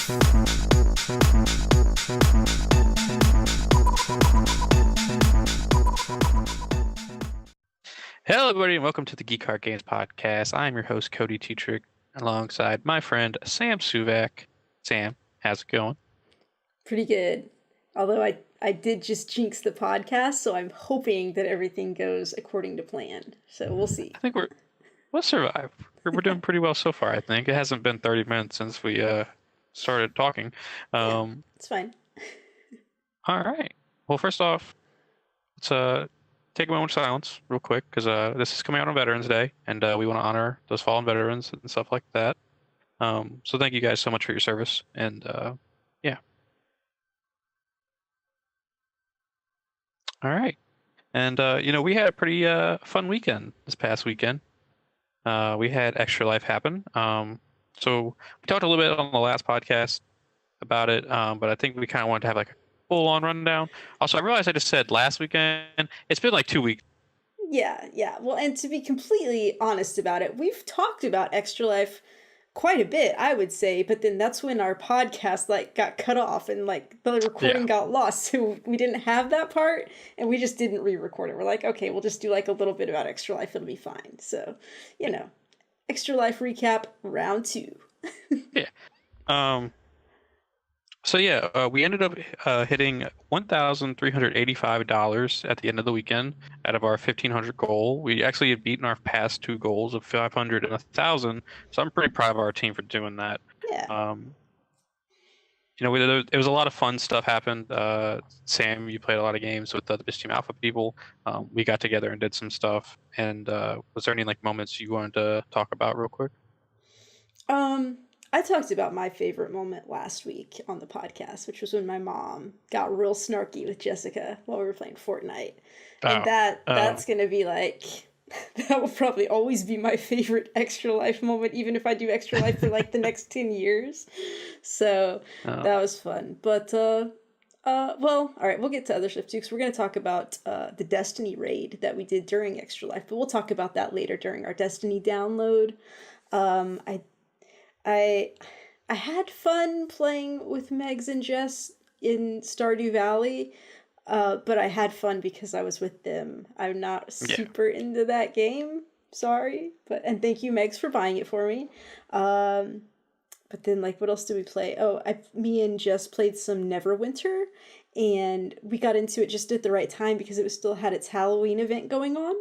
Hello, everybody, and welcome to the Geek Games podcast. I'm your host, Cody Tetrick, alongside my friend Sam Suvak. Sam, how's it going? Pretty good. Although I did just jinx the podcast, so I'm hoping that everything goes according to plan. So we'll see. I think we'll survive. We're doing pretty well so far. I think it hasn't been 30 minutes since we started talking. Yeah, it's fine. All right. Well, first off, let's take a moment of silence real quick because this is coming out on Veterans Day, and we want to honor those fallen veterans and stuff like that. So thank you guys so much for your service, and yeah. All right. And we had a pretty fun weekend this past weekend. We had Extra Life happen. So we talked a little bit on the last podcast about it, but I think we kind of wanted to have like a full-on rundown. Also, I realized I just said last weekend. It's been like 2 weeks. Yeah. Well, and to be completely honest about it, we've talked about Extra Life quite a bit, I would say, but then that's when our podcast got cut off and the recording got lost, so we didn't have that part and we just didn't re-record it. We're like, okay, we'll just do a little bit about Extra Life, it'll be fine. So, Extra Life recap round 2. Yeah. We ended up hitting $1,385 at the end of the weekend out of our 1,500 goal. We actually had beaten our past 2 goals of 500 and 1,000, so I'm pretty proud of our team for doing that. Yeah. It was a lot of fun stuff happened. Sam, you played a lot of games with the Team Alpha people. We got together and did some stuff. And was there any moments you wanted to talk about real quick? I talked about my favorite moment last week on the podcast, which was when my mom got real snarky with Jessica while we were playing Fortnite. And that's going to be that will probably always be my favorite Extra Life moment, even if I do Extra Life for the next 10 years. So that was fun. But, well, all right, we'll get to other stuff too, because we're going to talk about the Destiny raid that we did during Extra Life, but we'll talk about that later during our Destiny download. I had fun playing with Megs and Jess in Stardew Valley, but I had fun because I was with them. I'm not super into that game, sorry, and thank you, Megs, for buying it for me. But then, what else did we play? Oh, me and Jess played some Neverwinter, and we got into it just at the right time because it still had its Halloween event going on.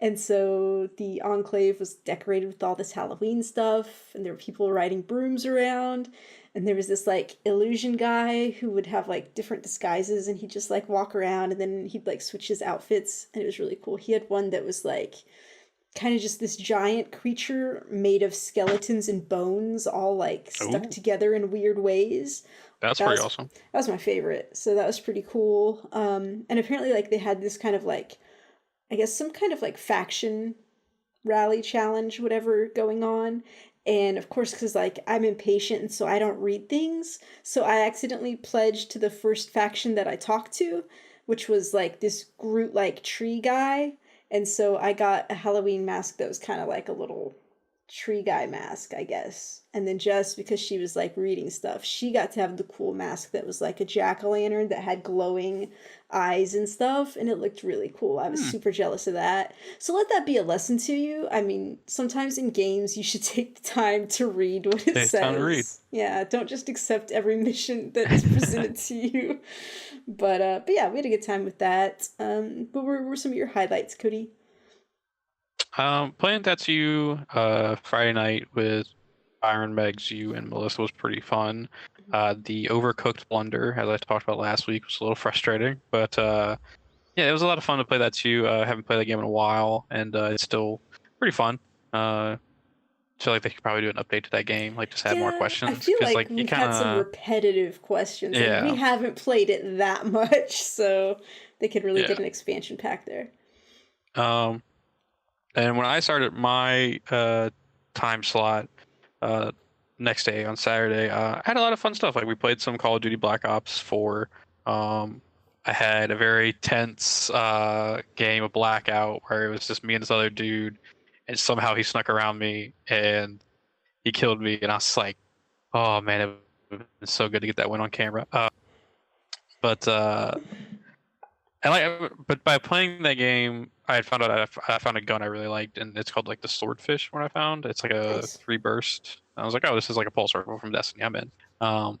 And so the Enclave was decorated with all this Halloween stuff, and there were people riding brooms around, and there was this illusion guy who would have different disguises, and he'd just walk around, and then he'd switch his outfits, and it was really cool. He had one that was kind of just this giant creature made of skeletons and bones all stuck together in weird ways. That's pretty awesome. That was my favorite. So that was pretty cool. And apparently they had this kind of I guess some kind of faction rally challenge, whatever, going on. And of course, because I'm impatient and so I don't read things, so I accidentally pledged to the first faction that I talked to, which was this Groot tree guy. And so I got a Halloween mask that was kind of a little tree guy mask, I guess. And then just because she was reading stuff, she got to have the cool mask that was a jack-o'-lantern that had glowing eyes and stuff, and it looked really cool. I was super jealous of that. So let that be a lesson to you. I mean, sometimes in games you should take the time to read what it says. Time to read. Yeah, don't just accept every mission that is presented to you. But yeah, we had a good time with that. What were some of your highlights, Cody? Playing Tetsu Friday night with Byron, Megs, you, and Melissa was pretty fun. The Overcooked Blunder, as I talked about last week, was a little frustrating, but yeah, it was a lot of fun to play that too. I haven't played that game in a while, and it's still pretty fun. I feel like they could probably do an update to that game, just add more questions. I feel we've had some repetitive questions. Yeah. We haven't played it that much, so they could really get an expansion pack there. And when I started my time slot next day on Saturday, I had a lot of fun stuff. We played some Call of Duty Blackops 4. I had a very tense game of Blackout where it was just me and this other dude, and somehow he snuck around me and he killed me, and I was like, oh man, it It's so good to get that win on camera. But but by playing that game, I had found out I found a gun I really liked, and it's called like the Swordfish. When I found it's like a Nice. 3 burst. I was like, oh, this is like a pulse rifle from Destiny. I'm in. Um,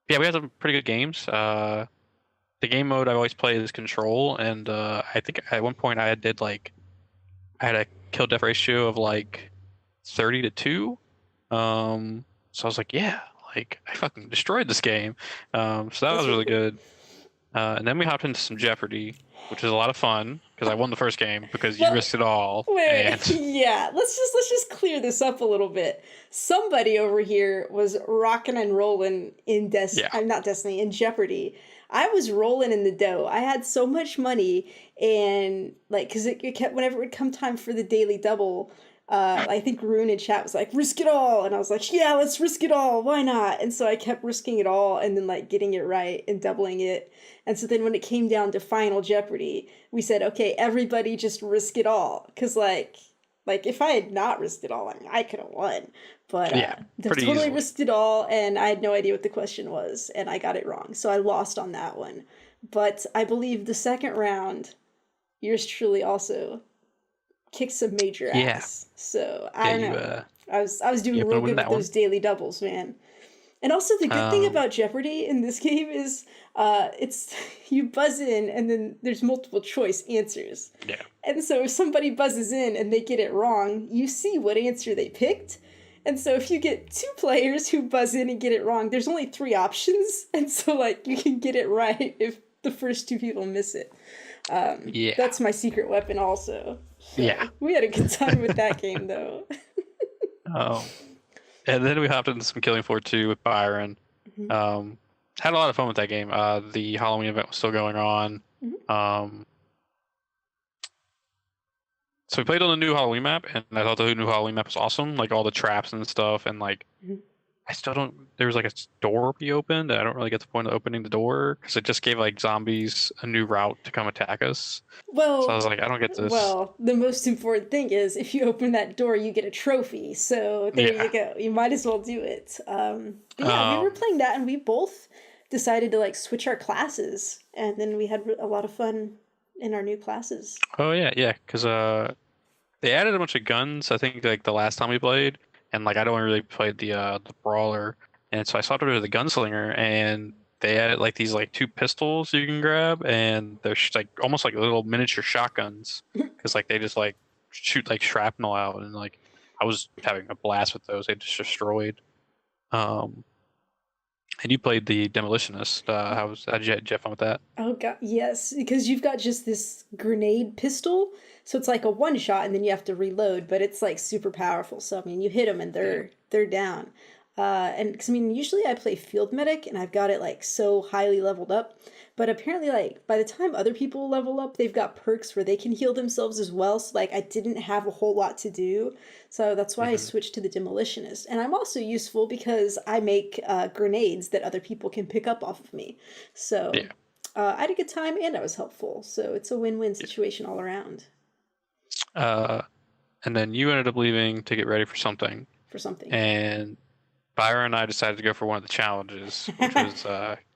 yeah, we had some pretty good games. The game mode I always play is Control, and I think at one point I had a kill death ratio of like 30-2. So I was like, yeah, like I fucking destroyed this game. So that was really good. And then we hopped into some Jeopardy, which was a lot of fun because I won the first game because you Well, risked it all. wait, And yeah. Let's just clear this up a little bit. Somebody over here was rocking and rolling in yeah, I'm not Destiny, in Jeopardy. I was rolling in the dough. I had so much money, and like, cause it kept whenever it would come time for the daily double. I think Rune in chat was like, risk it all. And I was like, yeah, let's risk it all. Why not? And so I kept risking it all and then like getting it right and doubling it. And so then when it came down to Final Jeopardy, we said, okay, everybody just risk it all. Cause like if I had not risked it all, I mean, I could have won. But yeah, pretty totally easily. risked it all, and I had no idea what the question was, and I got it wrong. So I lost on that one. But I believe the second round, yours truly also kicked some major Yeah, ass. So yeah, I don't you know. I was you doing happen real to win good with that those one. daily doubles, man. And also the good thing Um, about Jeopardy in this game is it's you buzz in and then there's multiple choice answers. yeah, And so if somebody buzzes in and they get it wrong, you see what answer they picked. And so if you get two players who buzz in and get it wrong, there's only three options. And so like you can get it right if the first two people miss it. yeah, That's my secret weapon also. yeah. So we had a good time with that game though. Um, and then we hopped into some Killing Floor 2 with Byron. Mhm, Um, had a lot of fun with that game. The Halloween event was still going on. mhm. Um, so we played on the new Halloween map, and I thought the new Halloween map was awesome. Like all the traps and stuff, and like Mhm. I still don't. There was like a door we opened. And I don't really get the point of opening the door because it just gave like zombies a new route to come attack us. So I Well, was like, I don't get this. well, the most important thing is if you open that door, you get a trophy. So there you Yeah. go. You might as well do it. But yeah, we were Um. playing that, and we both decided to like switch our classes, and then we had a lot of fun in our new classes. Oh yeah, yeah. Because they added a bunch of guns. I think like the last time we played, and like I don't really play the brawler, and so I swapped over to the gunslinger, and they added like these like 2 pistols you can grab, and they're like almost like little miniature shotguns, because like they just like shoot like shrapnel out, and like I was having a blast with those. They just destroyed. Um, and you played the demolitionist. How'd you have fun with that? Oh god, yes, because you've got just this grenade pistol, so it's like a one shot and then you have to reload, but it's like super powerful. So I mean, you hit them and Yeah. they're down. And because I mean, usually I play field medic and I've got it like so highly leveled up, but apparently like by the time other people level up, they've got perks where they can heal themselves as well. So like I didn't have a whole lot to do, so that's why I Hmm. switched to the demolitionist. And I'm also useful because I make grenades that other people can pick up off of me. So Yeah. I had a good time and I was helpful. So it's a win-win situation all around Uh, and then you ended up leaving to get ready for something, for something. and Byron and I decided to go for one of the challenges, which was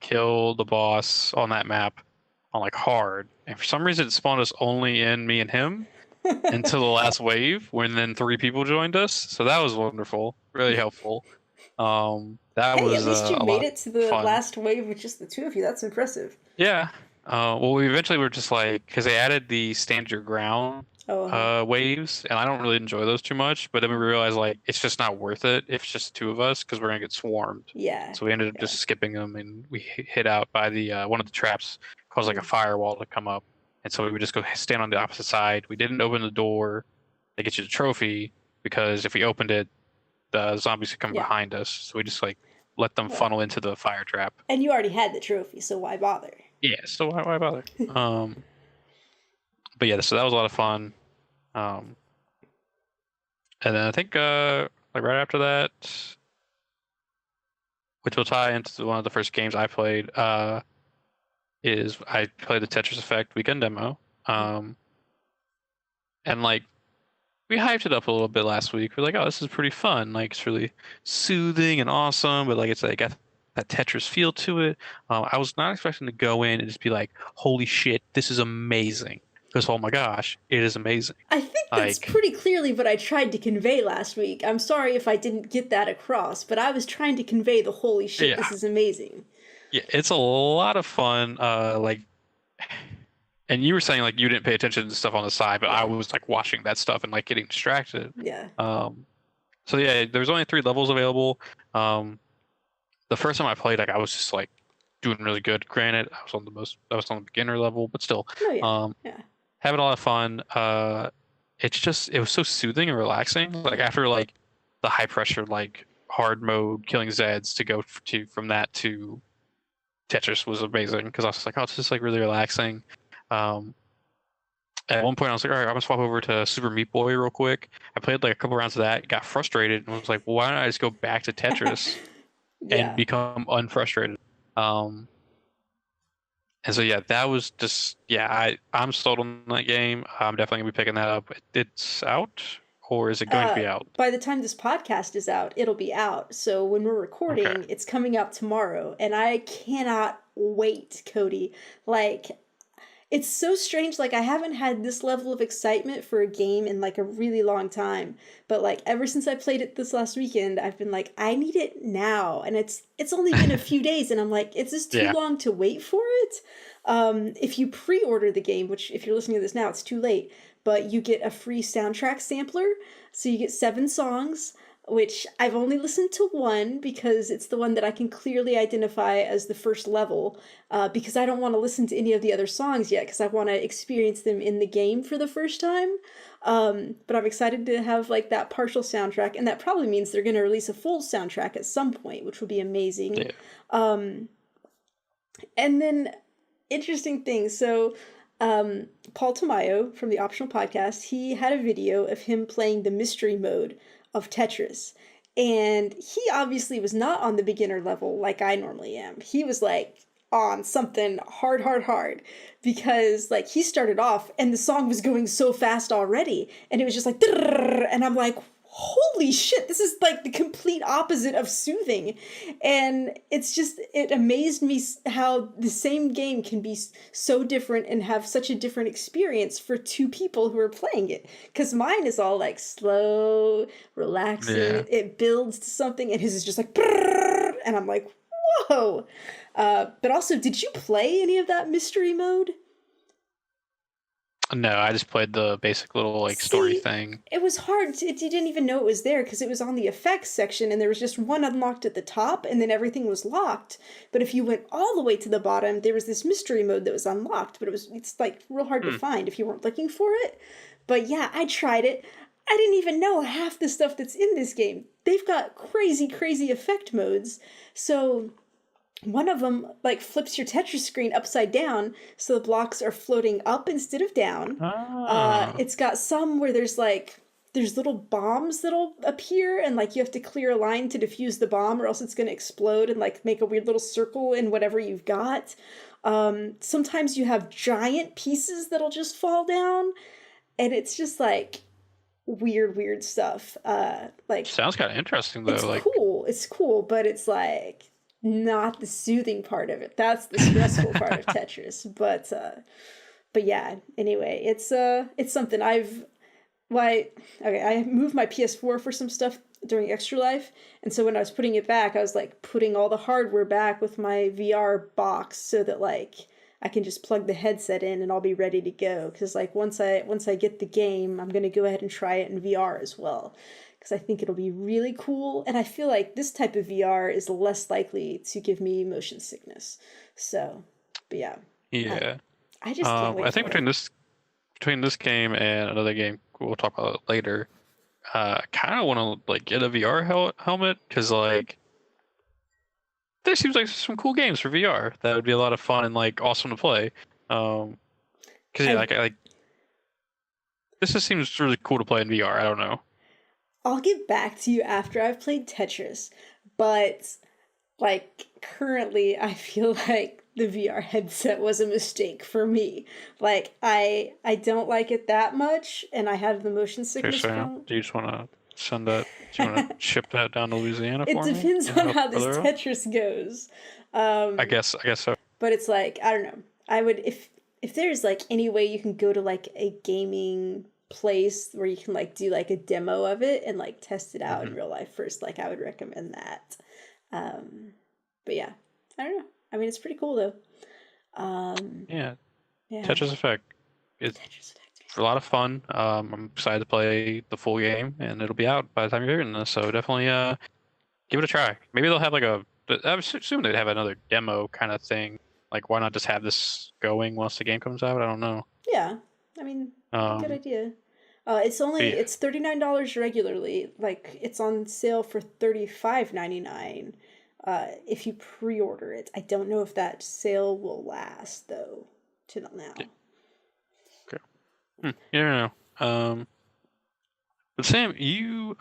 kill the boss on that map on like hard. And for some reason, it spawned us only in me and him until the last wave, when then 3 people joined us. So that was wonderful, really helpful. That Hey, at was least you a made lot of it to the fun. last wave with just the two of you. That's impressive. Yeah. Well, we eventually were just like, because they added the stand your ground Oh, huh. waves, and I don't really enjoy those too much. But then we realized like it's just not worth it if it's just 2 of us because we're gonna get swarmed. Yeah, So we ended up yeah. just skipping them, and we hit out by the one of the traps caused like a Mm. firewall to come up, and so we would just go stand on the opposite side. We didn't open the door to get you the trophy because if we opened it, the zombies could come Yeah. behind us. So we just like let them Well, funnel into the fire trap. and you already had the trophy, so why bother? Yeah, so why bother? But yeah, so that was a lot of fun. Um, and then I think like right after that, which will tie into one of the first games I played, is I played the Tetris Effect weekend demo. Um, and like we hyped it up a little bit last week. We're like, oh, this is pretty fun. Like it's really soothing and awesome. But like it's like I that Tetris feel to it. I was not expecting to go in and just be like, "Holy shit, this is amazing!" Because oh my gosh, it is amazing. I think that's Like, pretty clearly what I tried to convey last week. I'm sorry if I didn't get that across, but I was trying to convey the holy shit, this yeah, is amazing. yeah, it's a lot of fun. Like, and you were saying like you didn't pay attention to stuff on the side, but I Yeah. was like watching that stuff and like getting distracted. Yeah. Um, so yeah, there's only 3 levels available. Um, the first time I played, like I was just like doing really good. Granted, I was on the beginner level, but still, No, yeah. um, Yeah. having a lot of fun. It was so soothing and relaxing. Like after like the high pressure, like hard mode, killing Zeds to go to from that to Tetris was amazing because I was just like, oh, it's just like really relaxing. Um, at one point, I was like, all right, I'm gonna swap over to Super Meat Boy real quick. I played like a couple rounds of that, got frustrated, and was like, well, why don't I just go back to Tetris and Yeah. become unfrustrated? Um, and so yeah, that was just yeah, I'm sold on that game. I'm definitely gonna be picking that up. It's out, or is it going to Uh, be out? by the time this podcast is out, it'll be out. So when we're Okay. recording, it's coming out tomorrow, and I cannot wait, Cody. Like, it's so strange. Like, I haven't had this level of excitement for a game in like a really long time. But like ever since I played it this last weekend, I've been like, I need it now. And it's only been a few days, and I'm like, is this too Yeah. long to wait for it? If you pre-order the game, which if you're listening to this now, it's too late, but you get a free soundtrack sampler. So you get 7 songs, which I've only listened to one because it's the one that I can clearly identify as the first level, because I don't want to listen to any of the other songs yet because I want to experience them in the game for the first time. But I'm excited to have like that partial soundtrack, and that probably means they're going to release a full soundtrack at some point, which would be amazing. Yeah. Um, and then interesting thing. So, Paul Tamayo from the Optional Podcast, he had a video of him playing the mystery mode of Tetris. And he obviously was not on the beginner level like I normally am. He was like on something hard, hard, hard. Because like he started off and the song was going so fast already. And it was just like, and I'm like, holy shit, this is like the complete opposite of soothing. And it amazed me how the same game can be so different and have such a different experience for 2 people who are playing it. Because mine is all like slow, relaxing, Yeah. it builds to something, and his is just like, and I'm like, whoa. But also, did you play any of that mystery mode? No, I just played the basic little like story See, thing. it was hard. You didn't even know it was there because it was on the effects section and there was just one unlocked at the top and then everything was locked. But if you went all the way to the bottom, there was this mystery mode that was unlocked, but it's like real hard to find if you weren't looking for it. But yeah, I tried it. I didn't even know half the stuff that's in this game. They've got crazy, crazy effect modes. So one of them like flips your Tetris screen upside down so the blocks are floating up instead of down. Oh. It's got some where there's little bombs that'll appear and like you have to clear a line to defuse the bomb or else it's going to explode and like make a weird little circle in whatever you've got. Sometimes you have giant pieces that'll just fall down, and it's just like weird stuff. Like Sounds kind of interesting though. Like, it's cool, but it's like not the soothing part of it. That's the stressful part of Tetris. But yeah, anyway, it's something I moved my PS4 for some stuff during Extra Life, and so when I was putting it back, I was like putting all the hardware back with my VR box so that like I can just plug the headset in and I'll be ready to go. Because like once I get the game, I'm gonna go ahead and try it in VR as well. Because I think it'll be really cool, and I feel like this type of VR is less likely to give me motion sickness. So, but yeah, yeah. I just can't wait I think for it. between this game and another game we'll talk about it later, I kind of want to like get a VR helmet because like there seems like some cool games for VR that would be a lot of fun and like awesome to play. Because yeah, I like this just seems really cool to play in VR. I don't know. I'll get back to you after I've played Tetris, but like currently I feel like the VR headset was a mistake for me. Like I don't like it that much and I have the motion Okay, sickness so from. do you just want to? send that? Do you want to ship that down to Louisiana It for me depends and on help how this brother out? Tetris goes. I Um, guess. I guess so. but it's like, I don't know. I would if there's like any way you can go to like a gaming place where you can like do like a demo of it and like test it out in Hmm. real life first, like I would recommend that. Um, but yeah, I don't know. I mean, it's pretty cool though. Um, Yeah, yeah, Tetris Effect. It's Tetris Effect. a lot of fun. I'm excited to play the full game, and it'll be out by the time you're hearing this. So definitely give it a try. Maybe they'll have like a. I would assume they'd have another demo kind of thing. Like, why not just have this going once the game comes out? I don't know. Yeah, I mean, that'd be a good Um, idea. but yeah, It's $39 regularly. Like it's on sale for $35.99 if you pre-order it. I don't know if that sale will last though till yeah, now. okay. You never know. But Sam, you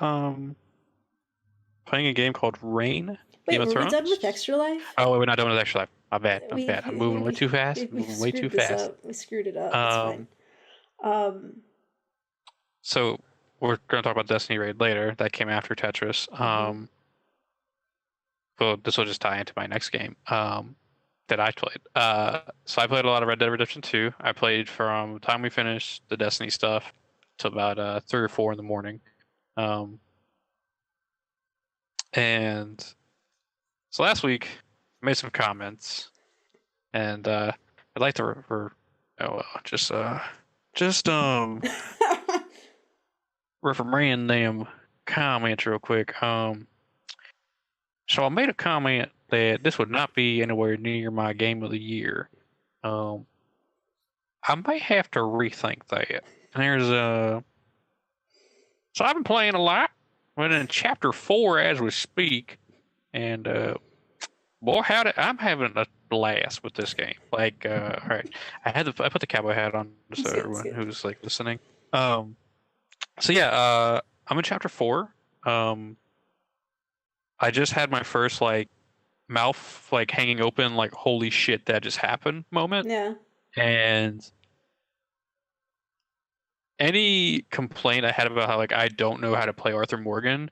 playing a game called Rain, Wait, Game of were we done with Thrones? Extra Life? Oh, wait, we're not done with Extra Life. My bad. My We bad. I'm moving way too fast. we Moving way too screwed this fast. up. We screwed it up. It's fine. Um, Um, so we're gonna talk about Destiny Raid later. That came after Tetris. mhm. Well, this will just tie into my next game. That I played. So I played a lot of Red Dead Redemption 2. I played from the time we finished the Destiny stuff to about 3 or 4 in the morning. Um, and so last week I made some comments, and I'd like to just refer random comments real quick. So I made a comment that this would not be anywhere near my game of the year. Um, I might have to rethink that. And there's so I've been playing a lot. We're in chapter 4 as we speak, and boy, I'm having a blast with this game. Like, all right, I put the cowboy hat on just so It's good. It's everyone good. who's like listening. Um, so yeah, I'm in chapter 4. Um, I just had my first like mouth like hanging open, like holy shit, that just happened moment, Yeah. and any complaint I had about how like I don't know how to play Arthur Morgan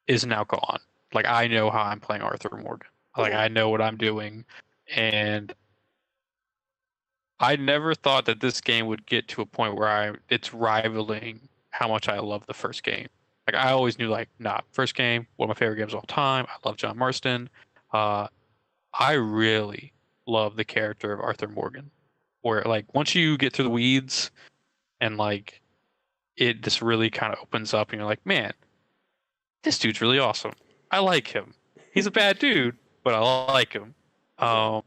is now gone. Like I know how I'm playing Arthur Morgan. Like Yeah. I know what I'm doing, and I never thought that this game would get to a point where it's rivaling how much I love the first game. Like I always knew like, nah, first game, one of my favorite games of all time. I love John Marston. Uh, I really love the character of Arthur Morgan. Where like once you get through the weeds and like it just really kind of opens up and you're like, man, this dude's really awesome. I like him. He's a bad dude, but I like him. Yeah. Um,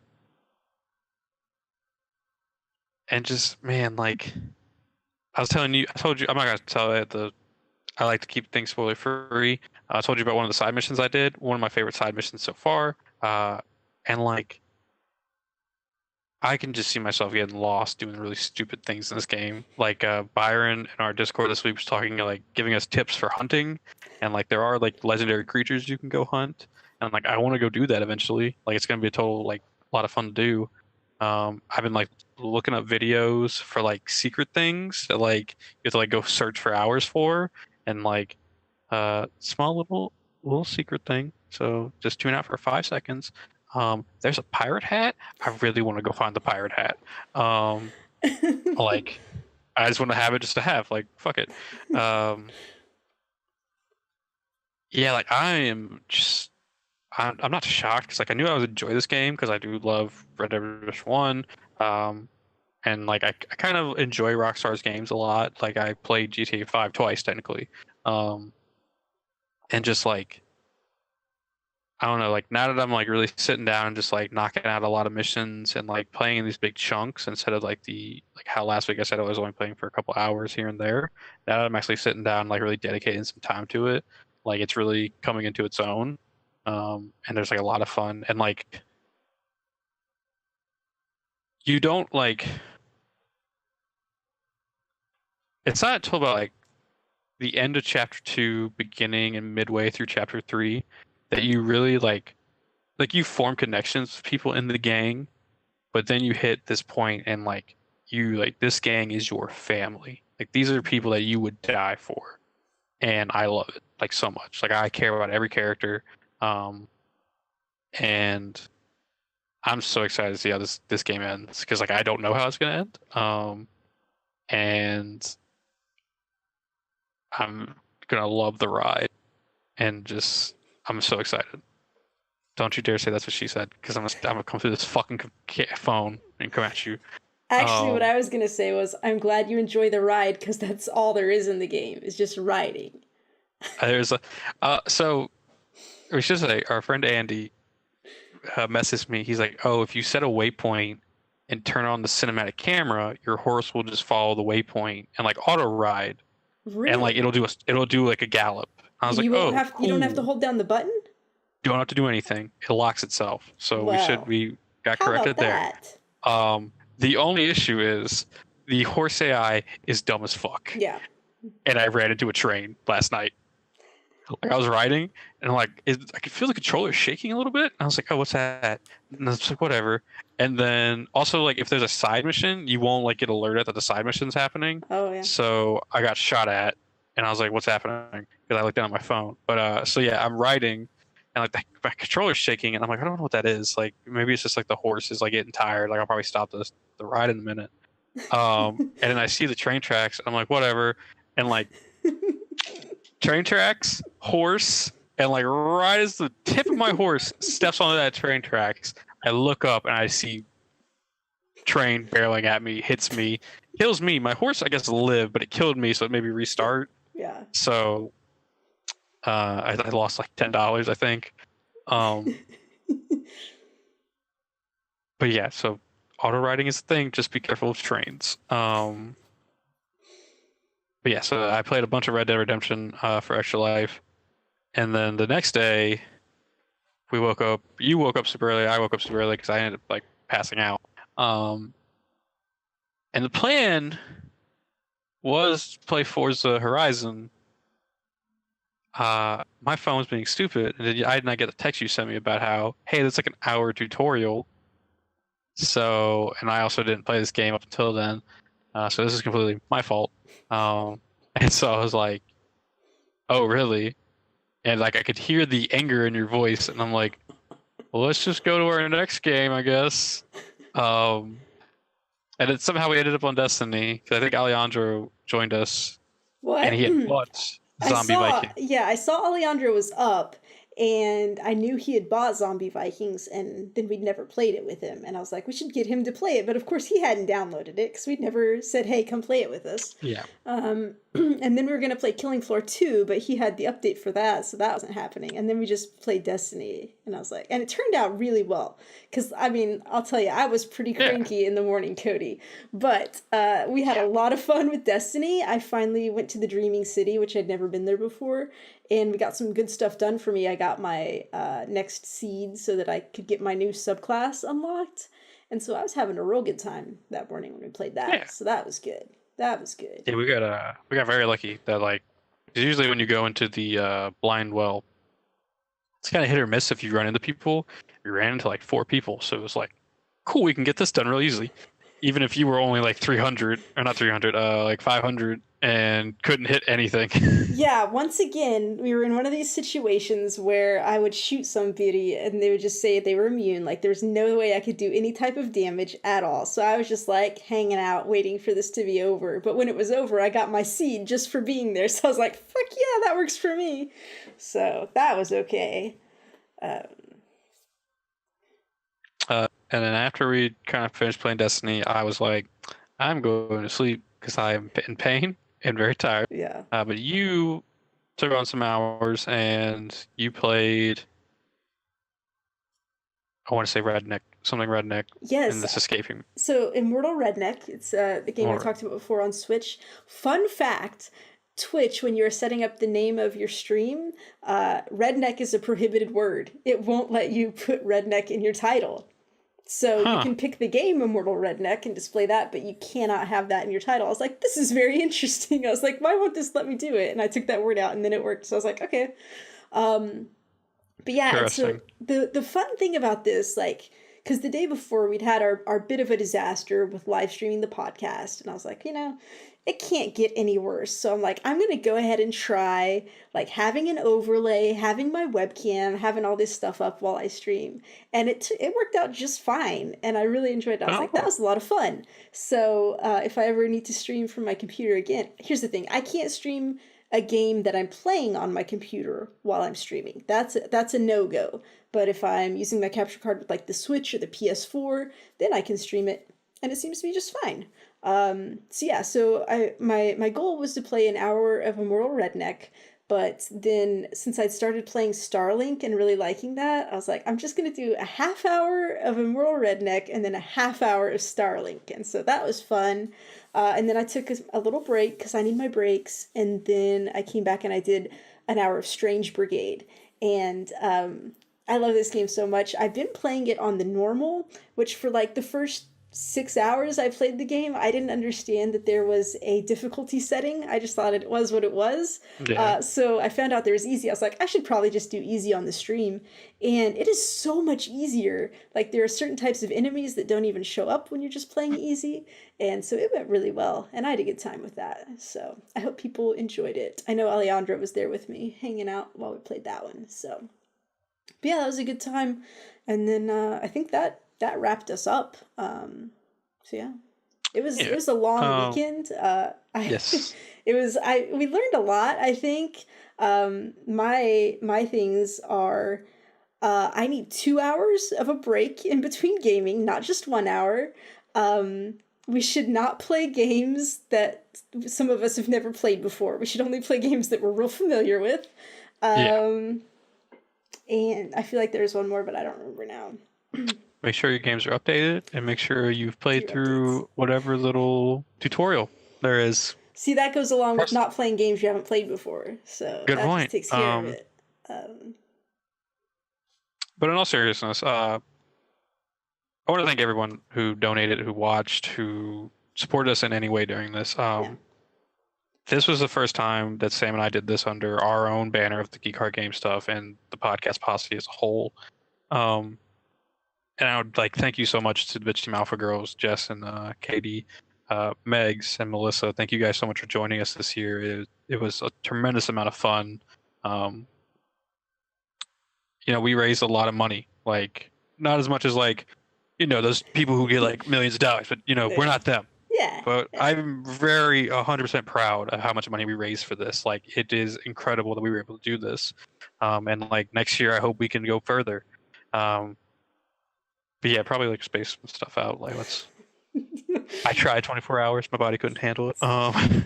and just man, like I was telling you, I told you, I'm not gonna tell it. I like to keep things spoiler free. I told you about one of the side missions I did. One of my favorite side missions so far. And like I can just see myself getting lost doing really stupid things in this game. Like Byron in our Discord this week was talking like giving us tips for hunting, and like there are like legendary creatures you can go hunt, and like I want to go do that eventually. Like it's gonna be a total like a lot of fun to do. I've been like looking up videos for like secret things that like you have to like go search for hours for, and like small little secret thing. So just tune out for 5 seconds. There's a pirate hat. I really want to go find the pirate hat. Um, like I just want to have it just to have. Like fuck it. Um, yeah, like I am just. I'm not shocked because like I knew I would enjoy this game because I do love Red Dead Redemption 1. Um, and like I kind of enjoy Rockstar's games a lot. Like I played GTA 5 twice technically. Um, and just like I don't know, like now that I'm like really sitting down and just like knocking out a lot of missions and like playing in these big chunks instead of like the like how last week I said I was only playing for a couple hours here and there. Now that I'm actually sitting down like really dedicating some time to it, like it's really coming into its own. And there's like a lot of fun and like you don't like it's not until about like the end of chapter 2, beginning and midway through chapter 3 that you really like you form connections with people in the gang, but then you hit this point and like you like this gang is your family. Like these are people that you would die for. and I love it like so much. Like I care about every character, and I'm so excited to see how this game ends because like I don't know how it's gonna end. And I'm gonna love the ride and just I'm so excited. Don't you dare say that's what she said because I'm gonna come through this fucking phone and come at you. Actually, what Um, I was gonna say was, I'm glad you enjoy the ride because that's all there is in the game is just riding. there's a so we should say our friend Andy messaged me. He's like, "Oh, if you set a waypoint and turn on the cinematic camera, your horse will just follow the waypoint and like auto ride, and like Really? it'll do like a gallop." I was like, "Oh, You don't have to cool. hold down the button? Don't have to do anything. It locks itself." So Wow. we got How about corrected there. that? The only issue is the horse AI is dumb as fuck, Yeah. and I ran into a train last night. Like I was riding, and like I could feel the controller shaking a little bit. I was like, "Oh, what's that?" And I was like, "Whatever." And then also like if there's a side mission, you won't like get alerted that the side mission's happening. Oh yeah. So I got shot at, and I was like, "What's happening?" Because I looked down at my phone. But so yeah, I'm riding, and like my controller's shaking, and I'm like, I don't know what that is. Like maybe it's just like the horse is like getting tired. Like I'll probably stop the ride in a minute. And then I see the train tracks, and I'm like, whatever. And like train tracks, horse, and like right as the tip of my horse steps onto that train tracks, I look up and I see train barreling at me, hits me, kills me. My horse, I guess, lived, but it killed me, so it made me restart. Yeah. So I lost like $10, I think. Um, but yeah, so auto riding is a thing. Just be careful of trains. But yeah, so I played a bunch of Red Dead Redemption for Extra Life, and then the next day we woke up. You woke up super early. I woke up super early because I ended up like passing out. Um, and the plan was to play Forza Horizon. My phone was being stupid, and I did not get the text you sent me about how, hey, that's like an hour tutorial. So, and I also didn't play this game up until then. So this is completely my fault. And so I was like, oh, really? And like I could hear the anger in your voice, and I'm like, well, let's just go to our next game, I guess. Um, and then somehow we ended up on Destiny because I think Alejandro joined us, and What? he had bought Zombie Viking. I saw Alejandro was up, and I knew he had bought Zombie Vikings, and then we'd never played it with him. And I was like, we should get him to play it. But of course, he hadn't downloaded it because we'd never said, hey, come play it with us. Yeah. And then we were going to play Killing Floor 2, but he had the update for that, so that wasn't happening. And then we just played Destiny, and I was like, and it turned out really well. Because, I mean, I'll tell you, I was pretty Yeah. cranky in the morning, Cody. But we had a lot of fun with Destiny. I finally went to the Dreaming City, which I'd never been there before, and we got some good stuff done for me. I got my next seed so that I could get my new subclass unlocked. And so I was having a real good time that morning when we played that. Yeah. So that was good. That was good. Yeah, we got very lucky that like 'cause usually when you go into the blind well, it's kind of hit or miss if you run into people. We ran into like 4 people, so it was like, cool, we can get this done really easily. Even if you were only like 300 or not 300, like 500 and couldn't hit anything. Yeah, once again, we were in one of these situations where I would shoot somebody and they would just say they were immune. Like, there was no way I could do any type of damage at all. So I was just like hanging out, waiting for this to be over. But when it was over, I got my seed just for being there. So I was like, fuck yeah, that works for me. So that was okay. And then after we kind of finished playing Destiny, I was like, I'm going to sleep because I am in pain and very tired. Yeah. But you took on some hours and you played, I want to say Redneck, something Redneck, Yes. and this escaping me. So Immortal Redneck, it's the game I Immortal. talked about before on Switch. Fun fact, Twitch, when you're setting up the name of your stream, redneck is a prohibited word. It won't let you put redneck in your title. So you can pick the game Immortal Redneck and display that, but you cannot have that in your title. I was like, this is very interesting. I was like, why won't this let me do it? And I took that word out and then it worked. So I was like, okay. But yeah, and so the fun thing about this, like, because the day before we'd had our bit of a disaster with live streaming the podcast, and I was like, it can't get any worse. So I'm like, I'm gonna go ahead and try like having an overlay, having my webcam, having all this stuff up while I stream, and it worked out just fine, and I really enjoyed it. I was like, that Oh, was a lot of fun. So if I ever need to stream from my computer again, here's the thing: I can't stream a game that I'm playing on my computer while I'm streaming. That's a no go. But if I'm using my capture card with like the Switch or the PS4, then I can stream it, and it seems to be just fine. So yeah, so my goal was to play an hour of Immortal Redneck, but then since I'd started playing Starlink and really liking that, I was like, I'm just gonna do a half hour of Immortal Redneck and then a half hour of Starlink, and so that was fun. And then I took a little break because I need my breaks, and then I came back and I did an hour of Strange Brigade, and I love this game so much. I've been playing it on the normal, which for like the first 6 hours I played the game, I didn't understand that there was a difficulty setting. I just thought it was what it was. yeah. So I found out there was easy. I was like, I should probably just do easy on the stream. And it is so much easier. Like there are certain types of enemies that don't even show up when you're just playing easy. And so it went really well. And I had a good time with that. So I hope people enjoyed it. I know Alejandro was there with me hanging out while we played that one. So but yeah, that was a good time. And then I think that wrapped us up. So yeah, it Yeah. was a long Um, weekend. I yes. it was I we learned a lot. I think my things are I need 2 hours of a break in between gaming, not just 1 hour. Um, we should not play games that some of us have never played before. We should only play games that we're real familiar with. Yeah. Um, and I feel like there's one more, but I don't remember now. Make sure your games are updated and make sure you've played Your updates. through whatever little tutorial there is. See, that goes along with Press- not playing games you haven't played before, so Good that just point. takes care of it. Um, But in all seriousness, I want to thank everyone who donated, who watched, who supported us in any way during this. yeah, This was the first time that Sam and I did this under our own banner of the Geek Card Game stuff and the podcast posse as a whole. Um, and I would like thank you so much to the Bitch Team Alpha Girls, Jess and Katie, Megs and Melissa. Thank you guys so much for joining us this year. It was a tremendous amount of fun. Um, we raised a lot of money. Like not as much as like, those people who get like millions of dollars, but we're yeah, not them. yeah, But yeah. I'm very 100% proud of how much money we raised for this. Like it is incredible that we were able to do this. And like next year, I hope we can go further. Um, but yeah, probably like space some stuff out. Like I tried 24 hours, my body couldn't handle it.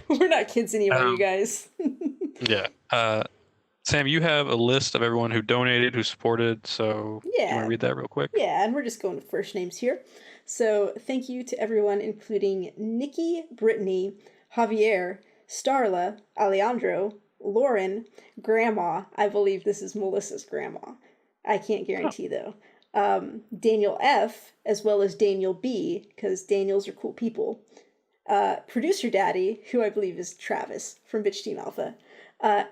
We're not kids anymore, you um, guys. yeah. Sam, you have a list of everyone who donated, who supported. So you want to Yeah, read that real quick? yeah, and we're just going with first names here. So thank you to everyone, including Nikki, Brittany, Javier, Starla, Alejandro, Lauren, Grandma. I believe this is Melissa's grandma. I can't Oh, guarantee though. Daniel F, as well as Daniel B, because Daniels are cool people. Producer Daddy, who I believe is Travis from Bitch Team Alpha.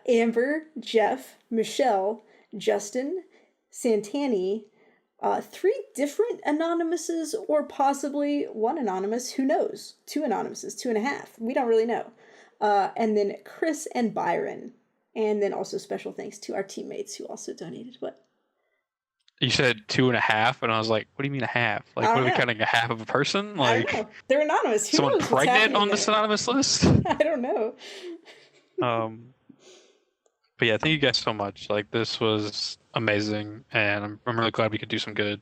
Amber, Jeff, Michelle, Justin, Santani, three different anonymouses, or possibly one anonymous. Who knows? Two anonymouses, two and a half. We don't really know. And then Chris and Byron. And then also special thanks to our teammates who also donated. What? you said 2.5, and I was like, what do you mean a half? Like, I what don't are we know. counting a half of a person? I don't Like know. They're anonymous. Who someone knows what's pregnant happening on this there? anonymous list? I don't know. Um, but yeah, thank you guys so much. Like this was amazing, and I'm really glad we could do some good.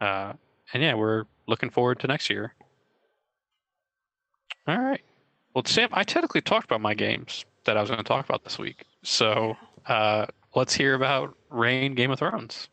Yeah. And yeah, we're looking forward to next year. All right. Well, Sam, I technically talked about my games that I was going to talk about this week. So let's hear about Reign Game of Thrones.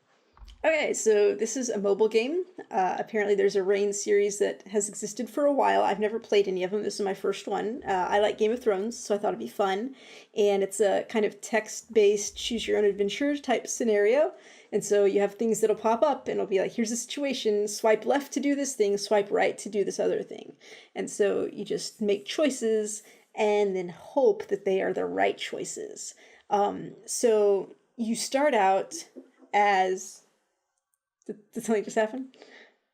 Okay, so this is a mobile game. Apparently, there's a Reign series that has existed for a while. I've never played any of them. This is my first one. I like Game of Thrones, so I thought it'd be fun. And it's a kind of text-based choose your own adventure type scenario. And so you have things that'll pop up and it'll be like, here's a situation, swipe left to do this thing, swipe right to do this other thing. And so you just make choices and then hope that they are the right choices. So you start out as did something just happen?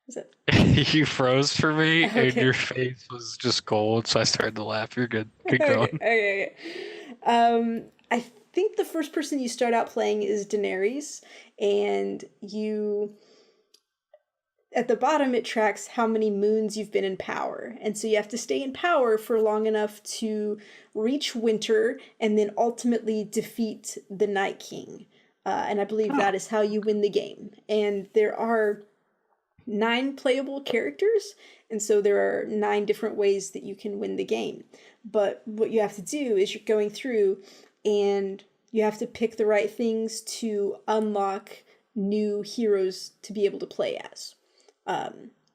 Is it You froze for me, and your okay? face was just gold, so I started to laugh. You're good. Good Okay, going. okay, okay. I think the first person you start out playing is Daenerys, and you at the bottom it tracks how many moons you've been in power, and so you have to stay in power for long enough to reach winter and then ultimately defeat the Night King. And I believe Oh, that is how you win the game. And there are 9 playable characters, and so there are 9 different ways that you can win the game. But what you have to do is you're going through and you have to pick the right things to unlock new heroes to be able to play as,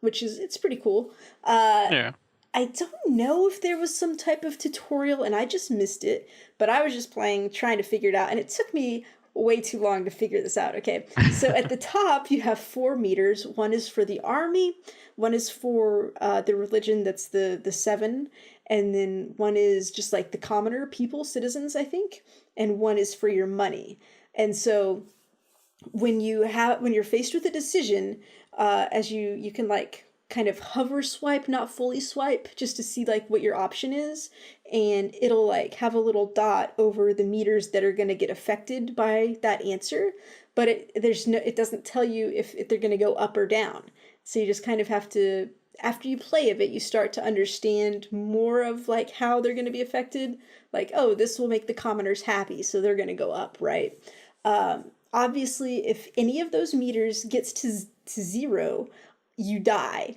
which is it's pretty cool. yeah. I don't know if there was some type of tutorial and I just missed it, but I was just playing, trying to figure it out, and it took me way too long to figure this out. Okay, so at the top, you have 4 meters. One is for the army, one is for the religion that's the seven, and then one is just like the commoner people, citizens, I think, and one is for your money. And so when you're faced with a decision, as you can like kind of hover swipe, not fully swipe, just to see like what your option is, and it'll like have a little dot over the meters that are going to get affected by that answer, but it doesn't tell you if they're going to go up or down. So you just kind of have to, after you play a bit, you start to understand more of like how they're going to be affected. Like, oh, this will make the commoners happy, so they're going to go up, right? Obviously, if any of those meters gets to zero, you die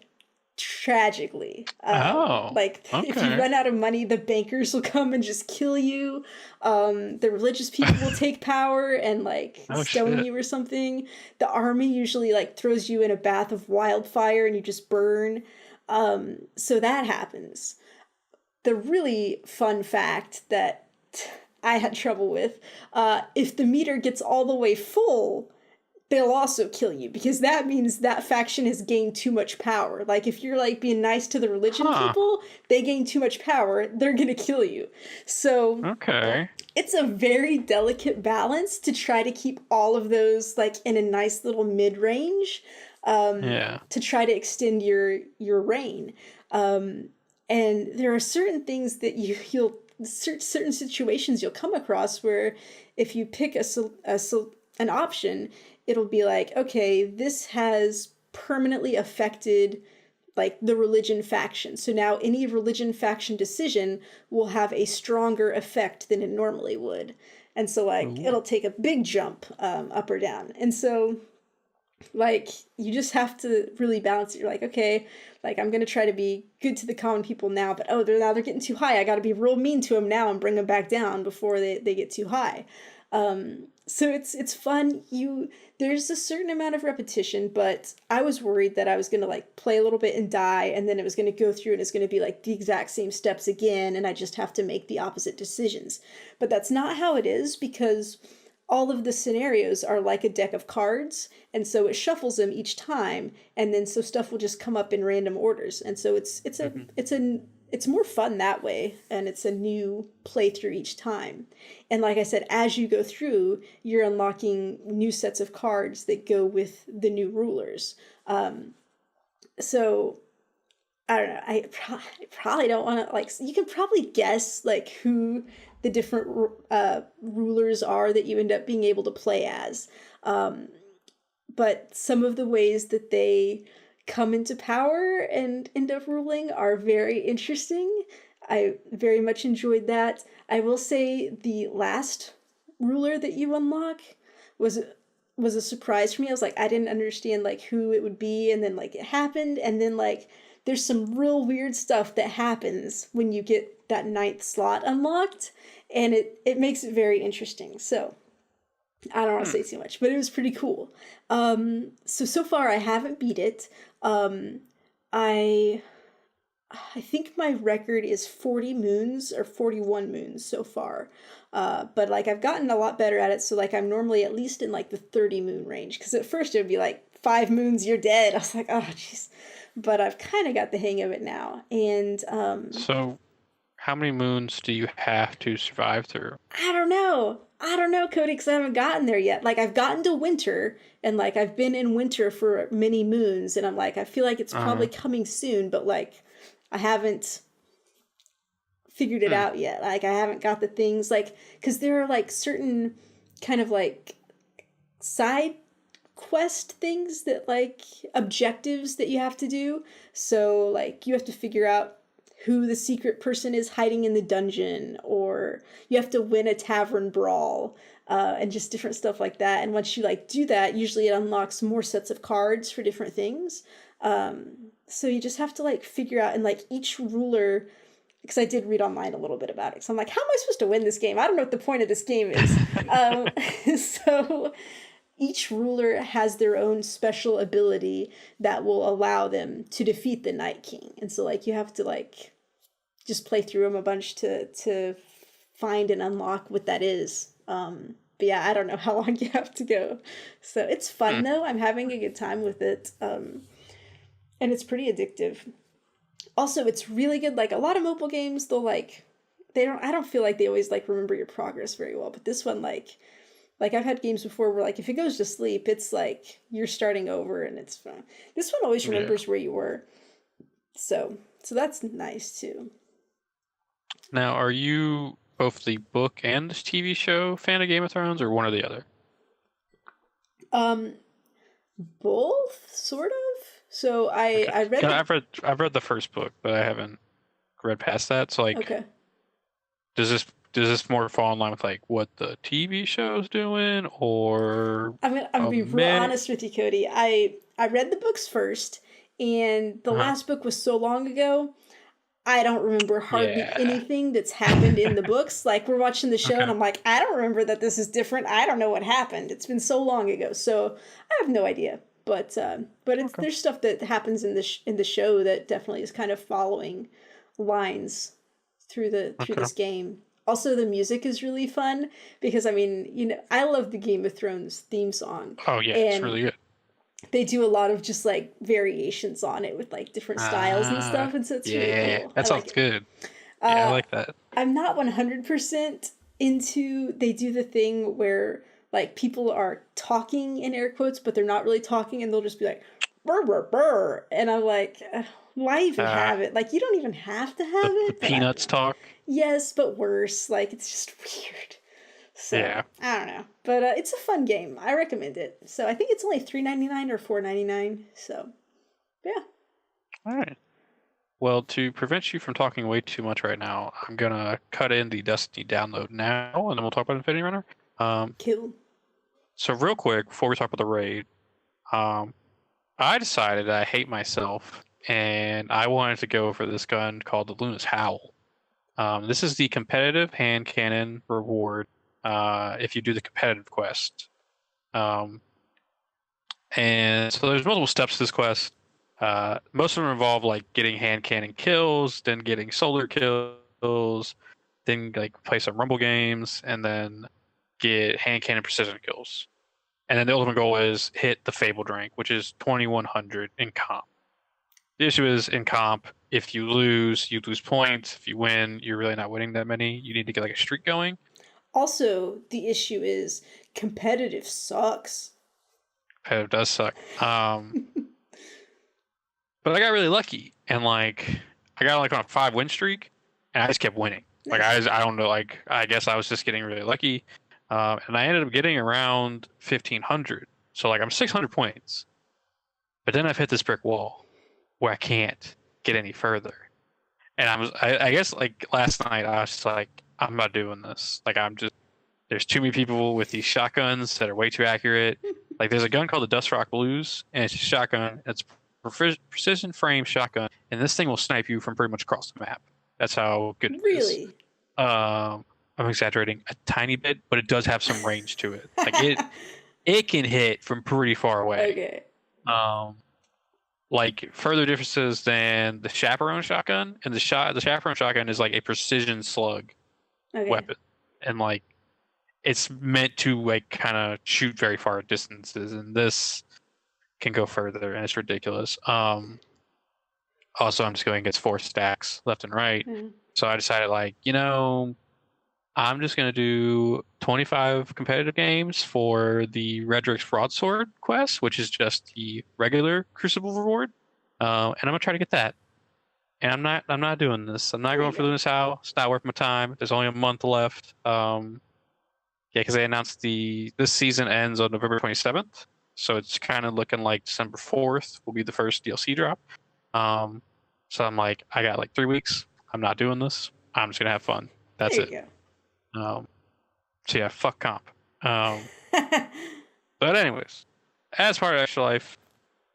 tragically. Oh, Like if you okay. run out of money, the bankers will come and just kill you. The religious people will take power and like Oh stone shit. you or something. The army usually like throws you in a bath of wildfire and you just burn. So that happens. The really fun fact that I had trouble with, if the meter gets all the way full, they'll also kill you because that means that faction has gained too much power. Like if you're like being nice to the religion Huh. people, they gain too much power, they're gonna kill you. So Okay. it's a very delicate balance to try to keep all of those like in a nice little mid range, Yeah. to try to extend your reign. And there are certain things that you'll certain situations you'll come across where if you pick an option, it'll be like, okay, this has permanently affected like the religion faction. So now any religion faction decision will have a stronger effect than it normally would. And so like Ooh. it'll take a big jump up or down. And so like you just have to really balance it. You're like, okay, like I'm gonna try to be good to the common people now, but oh, they're getting too high. I got to be real mean to them now and bring them back down before they get too high. So it's fun. There's a certain amount of repetition, but I was worried that I was gonna like play a little bit and die, and then it was gonna go through and it's gonna be like the exact same steps again, and I just have to make the opposite decisions. But that's not how it is because all of the scenarios are like a deck of cards, and so it shuffles them each time, and then so stuff will just come up in random orders, and so Mhm. it's more fun that way, and it's a new playthrough each time. And like I said, as you go through, you're unlocking new sets of cards that go with the new rulers. So I don't know. I probably don't want to like. You can probably guess like who the different rulers are that you end up being able to play as. Um, but some of the ways that they come into power and end up ruling are very interesting. I very much enjoyed that. I will say the last ruler that you unlock was was a surprise for me. I was like, I didn't understand like who it would be, and then like it happened, and then like there's some real weird stuff that happens when you get that ninth slot unlocked, and it makes it very interesting. So I don't want to Hmm. say too much, but it was pretty cool. So far I haven't beat it. Um, I I think my record is 40 moons or 41 moons so far. But like I've gotten a lot better at it, so like I'm normally at least in like the 30 moon range. Because at first it would be like 5 moons, you're dead. I was like, oh jeez. But I've kind of got the hang of it now, and So, how many moons do you have to survive through? I don't know. I don't know, Cody, because I haven't gotten there yet. Like, I've gotten to winter, and like I've been in winter for many moons, and I'm like, I feel like it's probably coming soon, but like I haven't figured it Hmm. out yet. Like, I haven't got the things like, because there are like certain kind of like side quest things that like objectives that you have to do. So like you have to figure out who the secret person is hiding in the dungeon, or you have to win a tavern brawl, and just different stuff like that. And once you like do that, usually it unlocks more sets of cards for different things. So you just have to like figure out, and like each ruler, because I did read online a little bit about it. So I'm like, how am I supposed to win this game? I don't know what the point of this game is. um, so each ruler has their own special ability that will allow them to defeat the Night King. And so like you have to like just play through them a bunch to find and unlock what that is. But yeah, I don't know how long you have to go. So it's fun though. I'm having a good time with it. And it's pretty addictive. Also, it's really good. Like a lot of mobile games, they'll like I don't feel like they always like remember your progress very well. But this one like I've had games before where like if it goes to sleep, it's like you're starting over and it's fun. This one always remembers where you were. So that's nice too. Now, are you both the book and the TV show fan of Game of Thrones, or one or the other? Um Both sort of. So Okay. I read the I've read the first book, but I haven't read past that. So like, okay. does this more fall in line with like what the TV show's doing, or I'm gonna a be real minute? honest with you, Cody. I read the books first, and the Uh-huh. last book was so long ago. I don't remember hardly Yeah. anything that's happened in the books. Like we're watching the show, and Okay. I'm like, I don't remember that this is different. I don't know what happened. It's been so long ago, so I have no idea. But it's Okay. there's stuff that happens in in the show that definitely is kind of following lines through Okay. this game. Also, the music is really fun because I mean, I love the Game of Thrones theme song, Oh yeah, it's and really good. they do a lot of just like variations on it with like different styles and Ah, stuff, and so it's really yeah, cool. I that like sounds it. good. Yeah, I Uh, like that. I'm not 100% into they do the thing where like people are talking in air quotes, but they're not really talking, and they'll just be like burr burr burr, and I'm like, why even Uh, have it? Like you don't even have to the have the it, but I don't Peanuts know. talk. Yes, but worse. Like it's just weird. So Yeah. I don't know, but it's a fun game. I recommend it. So I think it's only $3.99 or $4.99. So yeah. All right. Well, to prevent you from talking way too much right now, I'm gonna cut in the Destiny download now, and then we'll talk about Infinity Runner. Um, Cool. so real quick before we talk about the raid, um, I decided I hate myself, and I wanted to go for this gun called the Luna's Howl. This is the competitive hand cannon reward if you do the competitive quest. Um, and so there's multiple steps to this quest. Most of them involve like getting hand cannon kills, then getting solar kills, then like play some rumble games, and then get hand cannon precision kills. And then the ultimate goal is hit the fabled rank, which is 2100 in comp. The issue is in comp, if you lose points. If you win, you're really not winning that many. You need to get like a streak going. Also, the issue is competitive sucks. Competitive does suck. But I got really lucky, and like I got like on a 5 win streak, and I just kept winning. Like Nice. I don't know, like I guess I was just getting really lucky, and I ended up getting around 1500. So like I'm 600 points, but then I've hit this brick wall where I can't get any further. And I guess like last night I was just like I'm not doing this. Like there's too many people with these shotguns that are way too accurate. Like there's a gun called the Dust Rock Blues, and it's a shotgun. It's precision frame shotgun, and this thing will snipe you from pretty much across the map. That's how good it is. Really? I'm exaggerating a tiny bit, but it does have some range to it. Like it can hit from pretty far away. Okay. Um, like further differences than the chaperone shotgun, and the chaperone shotgun is like a precision slug Okay. weapon, and like it's meant to like kind of shoot very far distances, and this can go further, and it's ridiculous. Also, I'm just going against 4 stacks left and right, Mm. so I decided like I'm just gonna do 25 competitive games for the Redrick's Broadsword quest, which is just the regular Crucible reward. And I'm gonna try to get that. And I'm not doing this. I'm not There going you for go. Luna's Howl. It's not worth my time. There's only a month left. Yeah, because they announced this season ends on November 27th, so it's kind of looking like December 4th will be the first DLC drop. Um, so I'm like, I got like 3 weeks. I'm not doing this. I'm just gonna have fun. That's There it. you Um, so yeah, fuck comp. Um, go. but anyways, as part of Extra Life,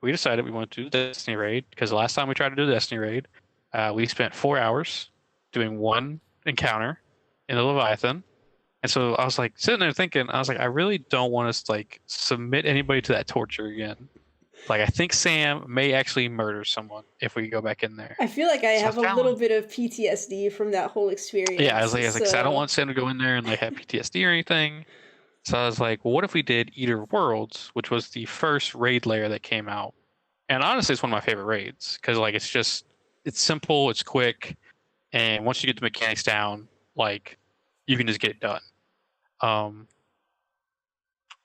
we decided we wanted to do the Destiny raid because the last time we tried to do the Destiny raid, we spent 4 hours doing one encounter in the Leviathan. And so I was like sitting there thinking, I was like, I really don't want us to like submit anybody to that torture again. Like I think Sam may actually murder someone if we go back in there. I feel like I So I have was a kind of little like, bit of PTSD from that whole yeah, experience. 'cause I don't So, want Sam to go in there and like have PTSD or anything. So I was like, well, what if we did Eater Worlds, which was the first raid layer that came out? And honestly, it's one of my favorite raids because like it's simple, it's quick, and once you get the mechanics down, like you can just get it done. Um,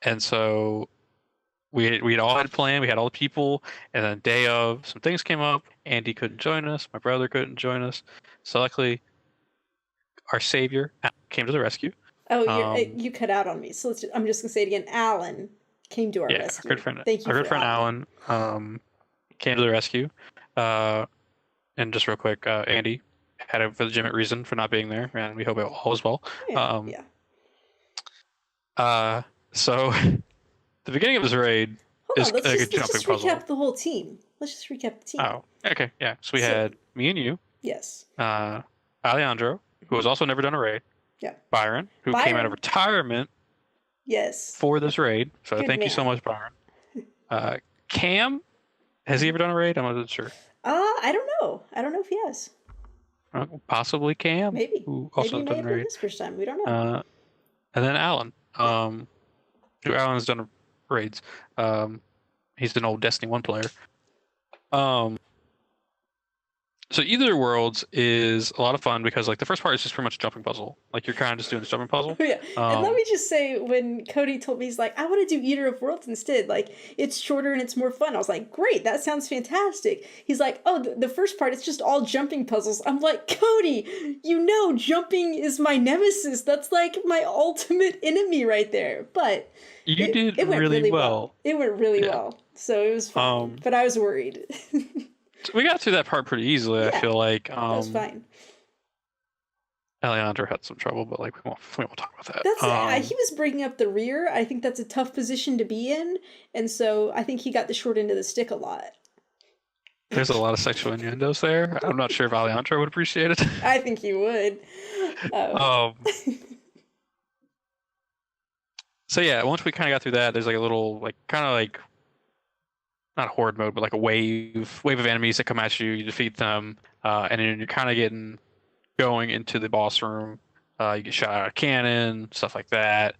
and so we had all had planned, we had all the people, and then day of some things came up. Andy couldn't join us, my brother couldn't join us. So luckily, our savior came to the rescue. oh, Um, you cut out on me. So I'm just gonna say it again. Alan came to our yeah, rescue. Thank you for Alan. Alan, came to the rescue. Uh, and just real quick, Andy had a legitimate reason for not being there, and we hope it all is well. Yeah, Um, yeah. so the beginning of this raid Hold is on. Let's like a just jumping recap puzzle. the whole team. Let's just recap the team. Oh, okay, yeah. So we So had me and you, yes, uh, Alejandro, who has also never done a raid, yeah. Byron, who came out of Byron, retirement yes, for this raid. So good thank you so man. much, Byron. Cam, has he ever done a raid? I'm not sure. I don't know. I don't know if he has. Possibly Cam, Maybe. who Maybe also it may done a have been raid. his first time. We don't know. And then Alan, who Alan's done raids. Um, he's an old Destiny 1 player. Um, So Either Worlds is a lot of fun because like the first part is just pretty much a jumping puzzle. Like you're kind of just doing this jumping puzzle. Oh, yeah. And let Um, me just say, when Cody told me, he's like, I want to do Eater of Worlds instead. Like, it's shorter and it's more fun. I was like, great, that sounds fantastic. He's like, oh, the first part, it's just all jumping puzzles. I'm like, Cody, you know, jumping is my nemesis. That's like my ultimate enemy right there. But you did it went really really well. well. It went really Yeah. well. So it was fine. But I was worried. So we got through that part pretty easily. I Yeah, feel like that was fine. Alejandro had some trouble, but like we won't talk about that. That's he was bringing up the rear. I think that's a tough position to be in, and so I think he got the short end of the stick a lot. There's a lot of sexual innuendos there. I'm not sure if Alejandro would appreciate it. I think he would. um, so yeah, once we kind of got through that, there's like a little like kind of like not horde mode, but like a wave of enemies that come at you. You defeat them, and then you're kind of getting going into the boss room. You get shot out of a cannon, stuff like that.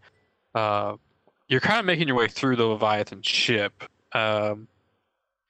You're kind of making your way through the Leviathan ship, and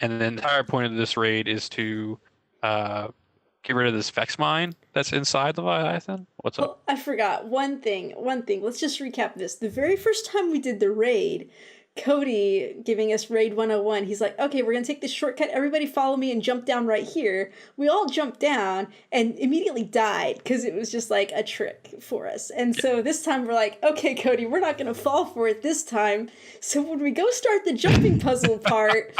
the entire point of this raid is to get rid of this Vex mine that's inside the Leviathan. What's up? Oh, I forgot one thing. Let's just recap this. The very first time we did the raid, Cody giving us raid 101, he's like, okay, we're going to take this shortcut. Everybody follow me and jump down right here. We all jumped down and immediately died because it was just like a trick for us. And so this time we're like, okay, Cody, we're not going to fall for it this time. So when we go start the jumping puzzle part,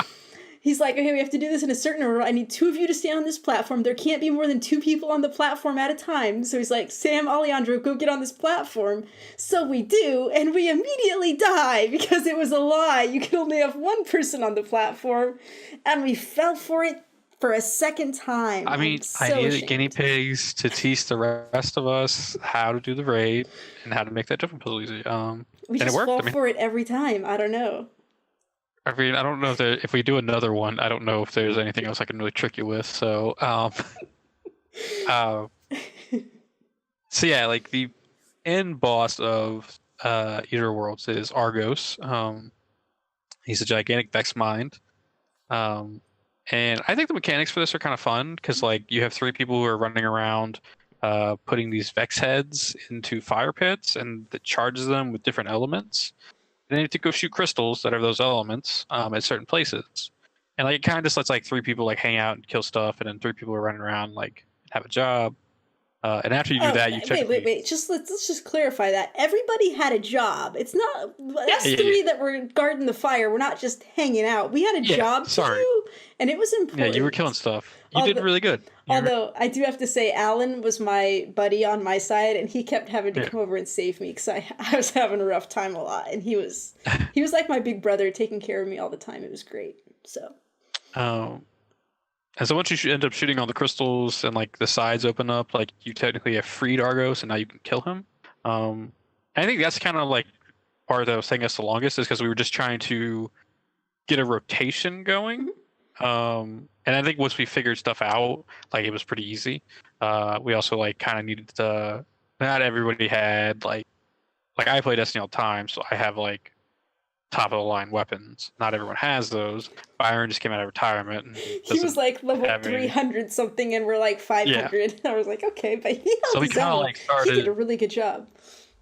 he's like, okay, we have to do this in a certain order. I need 2 of you to stand on this platform. There can't be more than 2 people on the platform at a time. So he's like, Sam, Alejandro, go get on this platform. So we do, and we immediately die because it was a lie. You can only have 1 person on the platform. And we fell for it for a second time. I mean, I needed guinea pigs to teach the rest of us how to do the raid and how to make that jumping puzzle easy. We and just it worked. fall for it every time. I don't know. I mean, I don't know if we do another one, I don't know if there's anything else I can really trick you with. So, so yeah, like the end boss of Eater Worlds is Argos. He's a gigantic Vex mind. And I think the mechanics for this are kind of fun because like you have 3 people who are running around putting these Vex heads into fire pits, and that charges them with different elements. And then you have to go shoot crystals that are those elements at certain places. And like it kind of just lets like 3 people like hang out and kill stuff, and then 3 people are running around like have a job. And after you do Oh, that, you wait, technically Just let's just clarify that everybody had a job. It's not us yeah. three that were guarding the fire. We're not just hanging out. We had a Yeah, job to sorry. do, and it was Yeah, you were killing important. stuff. You did Although, really good. although I do have to say, Alan was my buddy on my side, and he kept having to Yeah. come over and save me because I was having a rough time a lot, and he was like my big brother, taking care of me all the time. It was great. So. Um, and so once you end up shooting all the crystals and like the sides open up, like you technically have freed Argos, and now you can kill him. And I think that's kind of like part that was taking us the longest, is because we were just trying to get a rotation going. And I think once we figured stuff out, like it was pretty easy. We also like kind of needed to. Not everybody had like I play Destiny all the time, so I have like top of the line weapons. Not everyone has those. Byron just came out of retirement. And He was like level 300 something, and we're like 500. Yeah. I was like, okay, but he held so we his kind of own. like started. He did a really good job.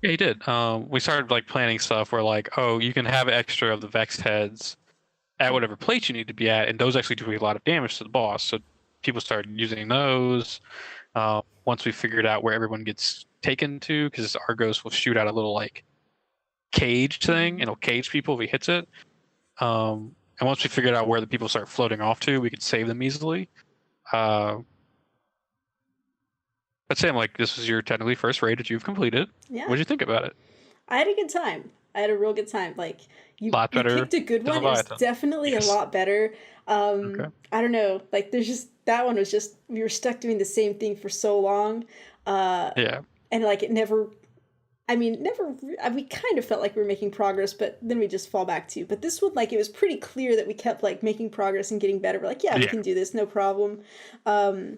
Yeah, he did. We started like planning stuff where like, oh, you can have extra of the Vex heads at whatever place you need to be at, and those actually do a lot of damage to the boss. So people started using those. Once we figured out where everyone gets taken to, because Argos will shoot out a little like cage thing, and it'll cage people if he hits it. And once we figured out where the people start floating off to, we could save them easily. But Sam, like, this was your technically first raid that you've completed. Yeah. What did you think about it? I had a good time. I had a real good time. Like, you picked a good one. It was definitely a lot better. Okay. I don't know. Like, there's just, that one was just, we were stuck doing the same thing for so long. Yeah. And like, it never, we kind of felt like we were making progress, but then we just fall back to. But this one, like, it was pretty clear that we kept like making progress and getting better. We're like, yeah, we can do this, no problem. And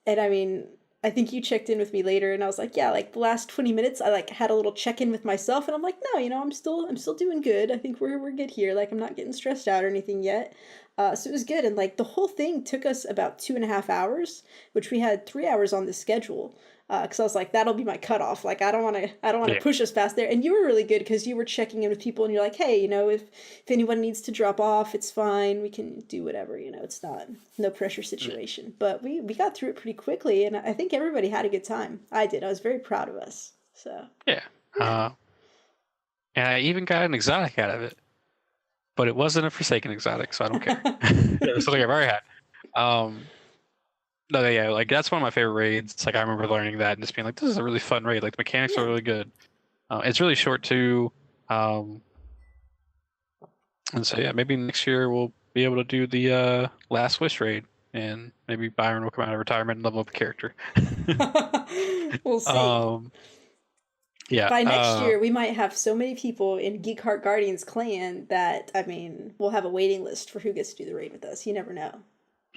I mean, I think you checked in with me later, and I was like, yeah, like the last 20 minutes, I like had a little check-in with myself, and I'm like, no, I'm still doing good. I think we're good here. Like, I'm not getting stressed out or anything yet. So it was good, and like the whole thing took us about 2.5 hours, which we had 3 hours on the schedule. Because I was like, that'll be my cutoff. Like, I don't want to push us past there. And you were really good because you were checking in with people, and you're like, hey, if anyone needs to drop off, it's fine. We can do whatever. It's not no pressure situation. But we got through it pretty quickly, and I think everybody had a good time. I did. I was very proud of us. So yeah. And I even got an exotic out of it, but it wasn't a Forsaken exotic, so I don't care. It's something I've already had. No, yeah, like that's one of my favorite raids. It's like I remember learning that and just being like, "This is a really fun raid. Like the mechanics are really good. It's really short too." And so yeah, maybe next year we'll be able to do the Last Wish raid, and maybe Byron will come out of retirement and level up a character. We'll see. Yeah. By next year, we might have so many people in Geek Heart Guardians clan that we'll have a waiting list for who gets to do the raid with us. You never know.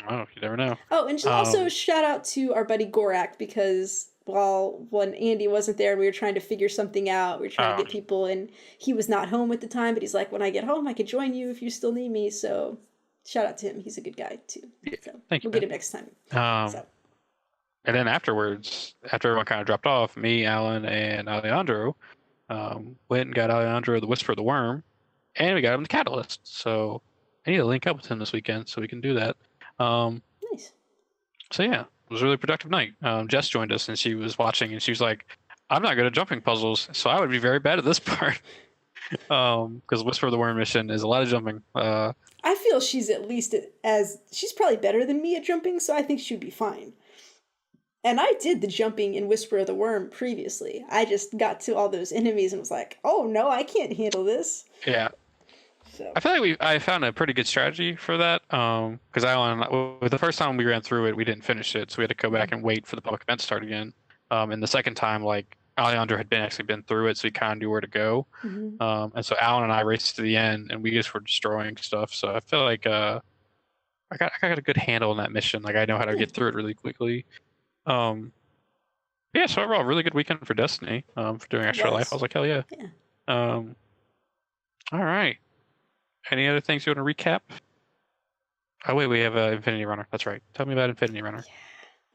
Oh, you never know. Oh, and just also shout out to our buddy Gorak, because when Andy wasn't there and we were trying to figure something out, we were trying to get people, and he was not home at the time, but he's like, when I get home, I could join you if you still need me. So shout out to him. He's a good guy too. Yeah, so we'll get him next time. And then afterwards, after everyone kind of dropped off, me, Alan, and Alejandro went and got Alejandro the Whisper of the Worm, and we got him the Catalyst. So I need to link up with him this weekend so we can do that. Nice. So yeah, it was a really productive night. Jess joined us, and she was watching, and she was like, I'm not good at jumping puzzles, so I would be very bad at this part. Because Whisper of the Worm mission is a lot of jumping. I feel she's at least she's probably better than me at jumping, so I think she'd be fine. And I did the jumping in Whisper of the Worm previously. I just got to all those enemies and was like, oh no, I can't handle this. Yeah. So. I feel like I found a pretty good strategy for that. Because the first time we ran through it, we didn't finish it, so we had to go back and wait for the public event to start again. And the second time, like Alejandro had been through it, so he kind of knew where to go. Mm-hmm. And so Alan and I raced to the end, and we just were destroying stuff. So I feel like I got a good handle on that mission. Like I know how to get through it really quickly. Yeah, so overall, really good weekend for Destiny. For doing Extra Life, I was like, hell yeah. All right. Any other things you want to recap? Oh wait, we have Infinity Runner. That's right. Tell me about Infinity Runner.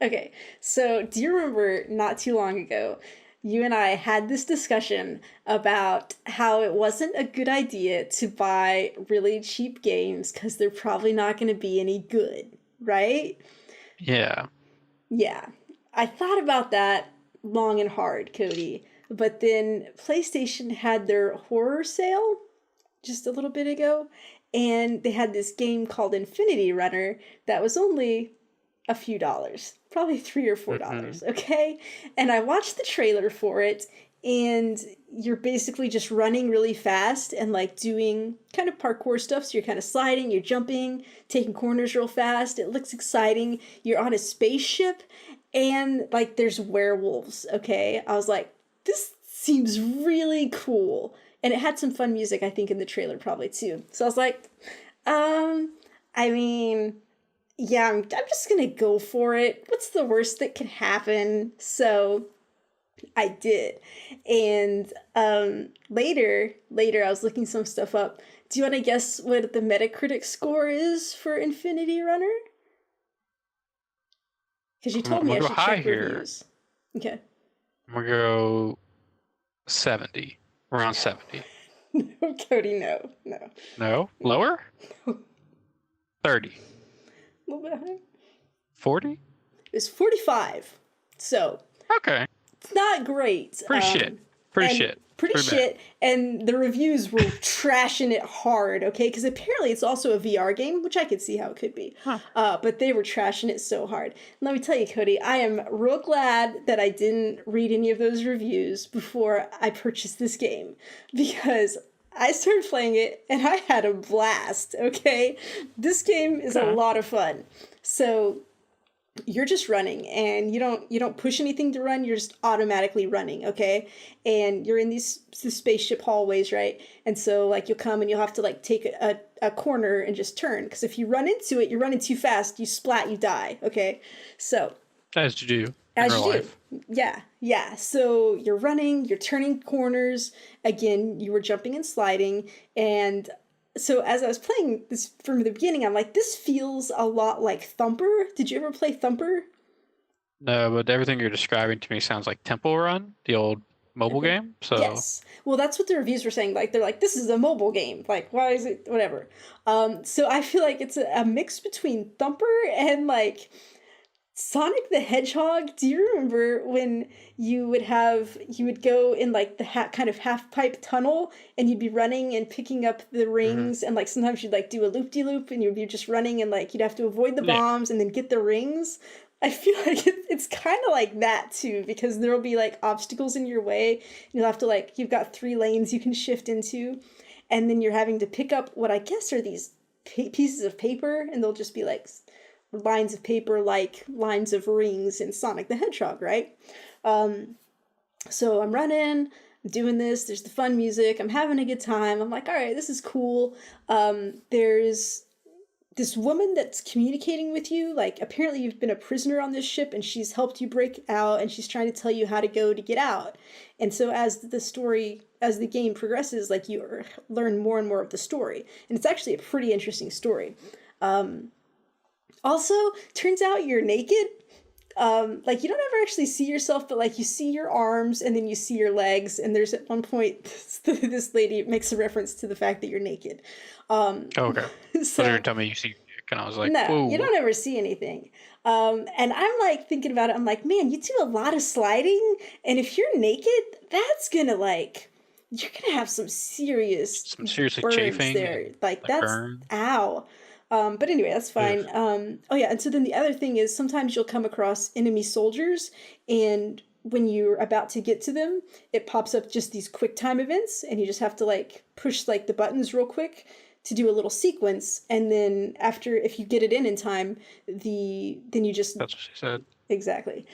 Okay, so do you remember not too long ago, you and I had this discussion about how it wasn't a good idea to buy really cheap games because they're probably not going to be any good, right? Yeah. Yeah, I thought about that long and hard, Cody. But then PlayStation had their horror sale just a little bit ago, and they had this game called Infinity Runner that was only a few dollars, probably $3 or $4, Hmm. okay? And I watched the trailer for it, and you're basically just running really fast and like doing kind of parkour stuff. So you're kind of sliding, you're jumping, taking corners real fast. It looks exciting. You're on a spaceship, and like there's werewolves, okay? I was like, this seems really cool. And it had some fun music, I think, in the trailer probably too. So I was like, um, I mean, yeah, I'm just gonna go for it. What's the worst that can happen? So I did. And later I was looking some stuff up. Do you want to guess what the Metacritic score is for Infinity Runner? Because you told I'm me gonna I go should high check here. reviews. Okay. I'm gonna go 70. Around 70. No, Cody, no. No? No. Lower? A 30. little bit higher. 40? It was 45. So Okay. it's not great. Pretty shit. Pretty And shit. pretty Pretty bad. shit. And the reviews were trashing it hard, okay? Because apparently it's also a VR game, which I could see how it could be. Huh. But they were trashing it so hard. Let me tell you, Cody, I am real glad that I didn't read any of those reviews before I purchased this game. Because I started playing it and I had a blast, okay? This game is a Okay. lot of fun. So you're just running and you don't push anything to run, you're just automatically running, okay? And you're in these spaceship hallways, right? And so like you'll come and you'll have to like take a corner and just turn, because if you run into it, you're running too fast, you splat, you die, okay? So As you do in as real you life. do. Yeah. So you're running, you're turning corners. Again, you were jumping and sliding. And so as I was playing this from the beginning, I'm like, this feels a lot like Thumper. Did you ever play Thumper? No, but everything you're describing to me sounds like Temple Run, the old mobile Okay. game. So, Yes. Well, that's what the reviews were saying. Like, they're like, this is a mobile game. Like, why is it whatever? So I feel like it's a mix between Thumper and like Sonic the Hedgehog. Do you remember when you would go in like the kind of half pipe tunnel, and you'd be running and picking up the mhm. rings, and like sometimes you'd like do a loop de loop and you'd be just running and like you'd have to avoid the Yeah. bombs and then get the rings. I feel like it's kind of like that too, because there'll be like obstacles in your way. And you'll have to like, you've got 3 lanes you can shift into, and then you're having to pick up what I guess are these pieces of paper, and they'll just be like lines of paper like lines of rings in Sonic the Hedgehog, right? Um, so I'm running, I'm doing this, there's the fun music, I'm having a good time. I'm like, all right, this is cool. There's this woman that's communicating with you. Like, apparently, you've been a prisoner on this ship and she's helped you break out and she's trying to tell you how to go to get out. And so, as the game progresses, like, you learn more and more of the story. And it's actually a pretty interesting story. Also, turns out you're naked. Like, you don't ever actually see yourself, but like you see your arms and then you see your legs. And there's at one point this lady makes a reference to the fact that you're naked. Um, Oh, okay. So you're so telling me you see Dick, and I was like, no, you whoa. don't ever see anything. And I'm like thinking about it. I'm like, man, you do a lot of sliding, and if you're naked, that's gonna like, you're gonna have some serious Some seriously burns chafing there. and Like like that's burn. ow. But anyway, that's Ugh. fine. Oh yeah, and so then the other thing is sometimes you'll come across enemy soldiers, and when you're about to get to them, it pops up just these quick time events, and you just have to like push like the buttons real quick to do a little sequence, and then after, if you get it in time, then you just That's what she said. exactly,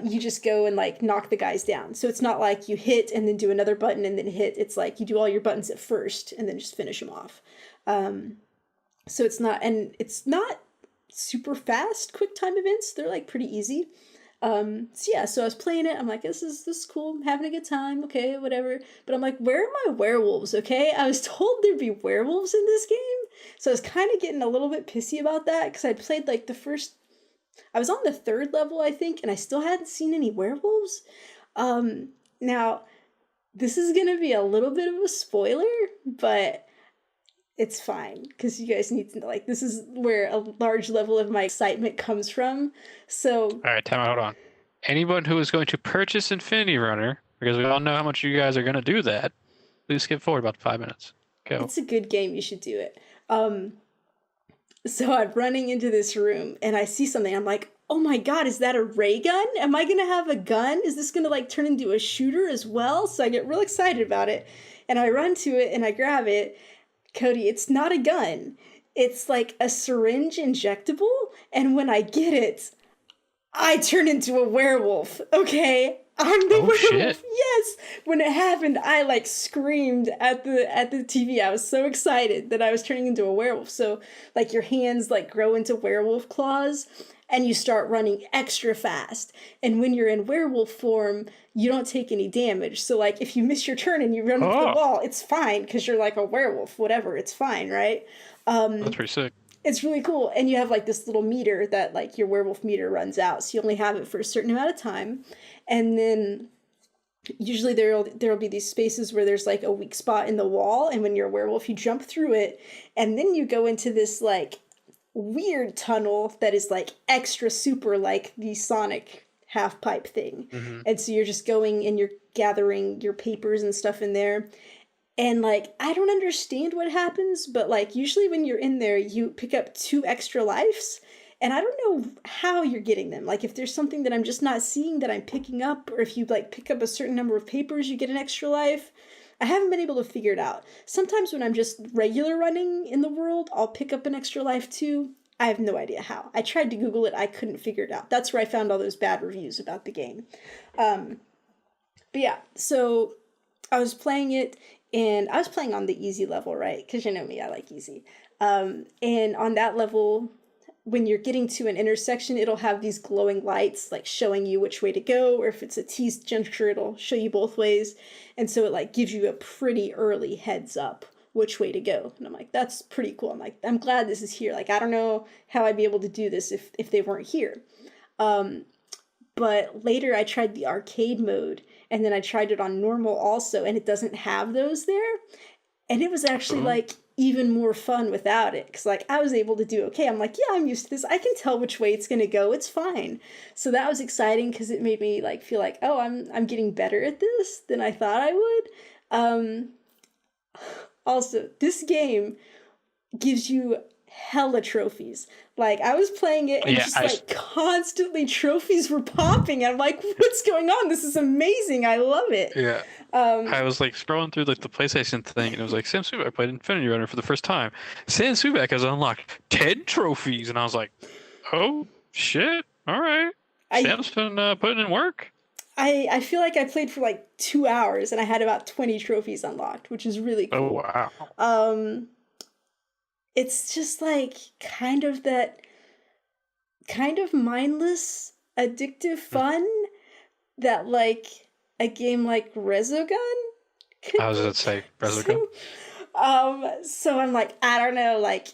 you just go and like knock the guys down. So it's not like you hit and then do another button and then hit. It's like you do all your buttons at first and then just finish them off. So it's not super fast quick time events. They're like pretty easy. So yeah, so I was playing it. I'm like, this is cool. I'm having a good time. Okay, whatever. But I'm like, where are my werewolves? Okay, I was told there'd be werewolves in this game, so I was kind of getting a little bit pissy about that because I'd played like the first I was on the 3rd level, I think, and I still hadn't seen any werewolves. Now, this is gonna be a little bit of a spoiler, but it's fine because you guys need to know, like, this is where a large level of my excitement comes from. So, All right, time out. Hold on. Anyone who is going to purchase Infinity Runner, because we all know how much you guys are going to do that, please skip forward about 5 minutes. Go. it's a good game. You should do it. So I'm running into this room and I see something. I'm like, oh my God, is that a ray gun? Am I going to have a gun? Is this going to like turn into a shooter as well? So I get real excited about it and I run to it and I grab it. Cody, it's not a gun. It's like a syringe injectable. And when I get it, I turn into a werewolf. Okay? I'm the werewolf. Shit. Yes. When it happened, I like screamed at the TV. I was so excited that I was turning into a werewolf. So like your hands like grow into werewolf claws and you start running extra fast. And when you're in werewolf form, you don't take any damage. So like if you miss your turn and you run into the wall, it's fine because you're like a werewolf, whatever, it's fine, right? That's pretty sick. It's really cool. And you have like this little meter that like your werewolf meter runs out. So you only have it for a certain amount of time. And then usually there'll be these spaces where there's like a weak spot in the wall. And when you're a werewolf, you jump through it. And then you go into this like weird tunnel that is like extra super like the Sonic half pipe thing. Mm-hmm. And so you're just going and you're gathering your papers and stuff in there. And, like, I don't understand what happens, but, like, usually when you're in there, you pick up 2 extra lives. And I don't know how you're getting them. Like, if there's something that I'm just not seeing that I'm picking up, or if you, like, pick up a certain number of papers, you get an extra life. I haven't been able to figure it out. Sometimes when I'm just regular running in the world, I'll pick up an extra life, too. I have no idea how. I tried to Google it. I couldn't figure it out. That's where I found all those bad reviews about the game. But, yeah, so I was playing it. And I was playing on the easy level, right? Because you know me, I like easy. And on that level, when you're getting to an intersection, it'll have these glowing lights, like showing you which way to go. Or if it's a T juncture, it'll show you both ways. And so it like gives you a pretty early heads up which way to go. And I'm like, that's pretty cool. I'm like, I'm glad this is here. Like, I don't know how I'd be able to do this if they weren't here. But later I tried the arcade mode and then I tried it on normal also and it doesn't have those there. And it was actually like even more fun without it. Cause like I was able to do okay. I'm like, yeah, I'm used to this. I can tell which way it's gonna go. It's fine. So that was exciting because it made me like feel like, oh, I'm getting better at this than I thought I would. Also, this game gives you hella trophies. Like I was playing it and like constantly trophies were popping. I'm like, what's going on? This is amazing. I love it. Yeah. I was like scrolling through like the PlayStation thing and it was like Sam Subak played Infinity Runner for the first time. Sam Subak has unlocked 10 trophies and I was like, oh shit. All right. Sam's been putting in work. I feel like I played for like 2 hours and I had about 20 trophies unlocked, which is really cool. Oh wow. It's just like kind of mindless, addictive fun that like a game like Resogun could I was gonna say Resogun. So I'm like, I don't know, like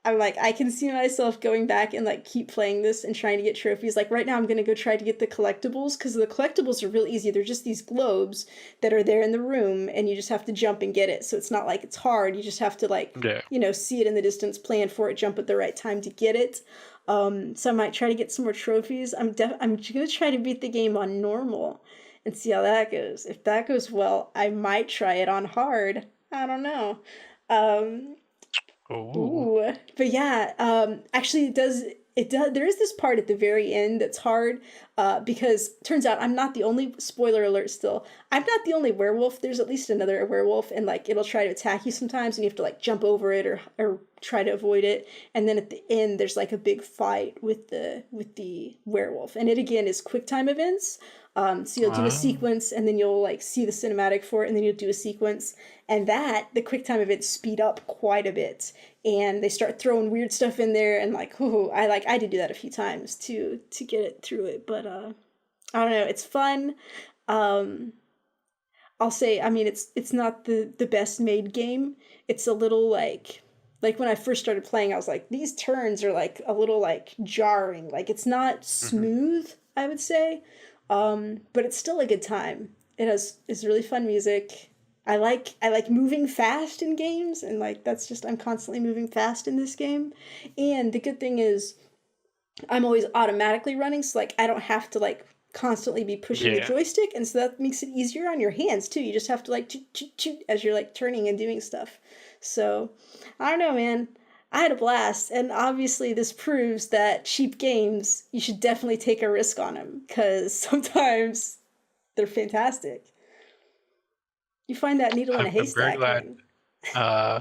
I'm like, I can see myself going back and like keep playing this and trying to get trophies. Like right now I'm gonna go try to get the collectibles because the collectibles are real easy. They're just these globes that are there in the room and you just have to jump and get it. So it's not like it's hard. You just have to like, see it in the distance, plan for it, jump at the right time to get it. So I might try to get some more trophies. I'm gonna try to beat the game on normal and see how that goes. If that goes well, I might try it on hard. I don't know. Ooh. But yeah, actually it does, there is this part at the very end that's hard, because turns out I'm not the only, spoiler alert still, I'm not the only werewolf, there's at least another werewolf, and like, it'll try to attack you sometimes, and you have to like jump over it, or try to avoid it, and then at the end, there's like a big fight with the werewolf, and it again is quick time events, so you'll do a sequence, and then you'll like see the cinematic for it, and then you'll do a sequence, and the quick time events speed up quite a bit, and they start throwing weird stuff in there, and like, I did do that a few times to get it through it, but I don't know, it's fun. I'll say, I mean, it's not the best made game. It's a little like, Like when I first started playing, I was like, these turns are like a little like jarring. Like it's not Hmm. smooth, I would say, but it's still a good time. It's really fun music. I like moving fast in games, and like that's just I'm constantly moving fast in this game. And the good thing is I'm always automatically running, so like I don't have to like constantly be pushing the Yeah. joystick, and so that makes it easier on your hands too. You just have to like choot, choot, choot as you're like turning and doing stuff. So I don't know, man. I had a blast, and obviously this proves that cheap games you should definitely take a risk on them because sometimes they're fantastic. You find that needle in a I'm very haystack, glad man. uh,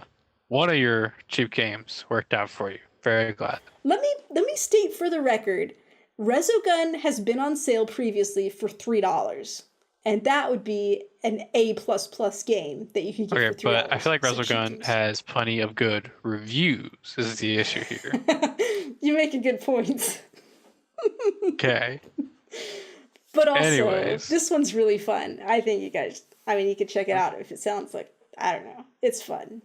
one of your cheap games worked out for you. Very glad. Let me state for the record, Resogun has been on sale previously for $3. And that would be an A plus plus game that you could get for Okay, but I $3. feel like So cheap Resogun games. has plenty of good reviews. This is the issue here. You make a good point. Okay. But also, Anyways, this one's really fun. I think you guys, I mean, you could check it out if it sounds like, I don't know. It's fun.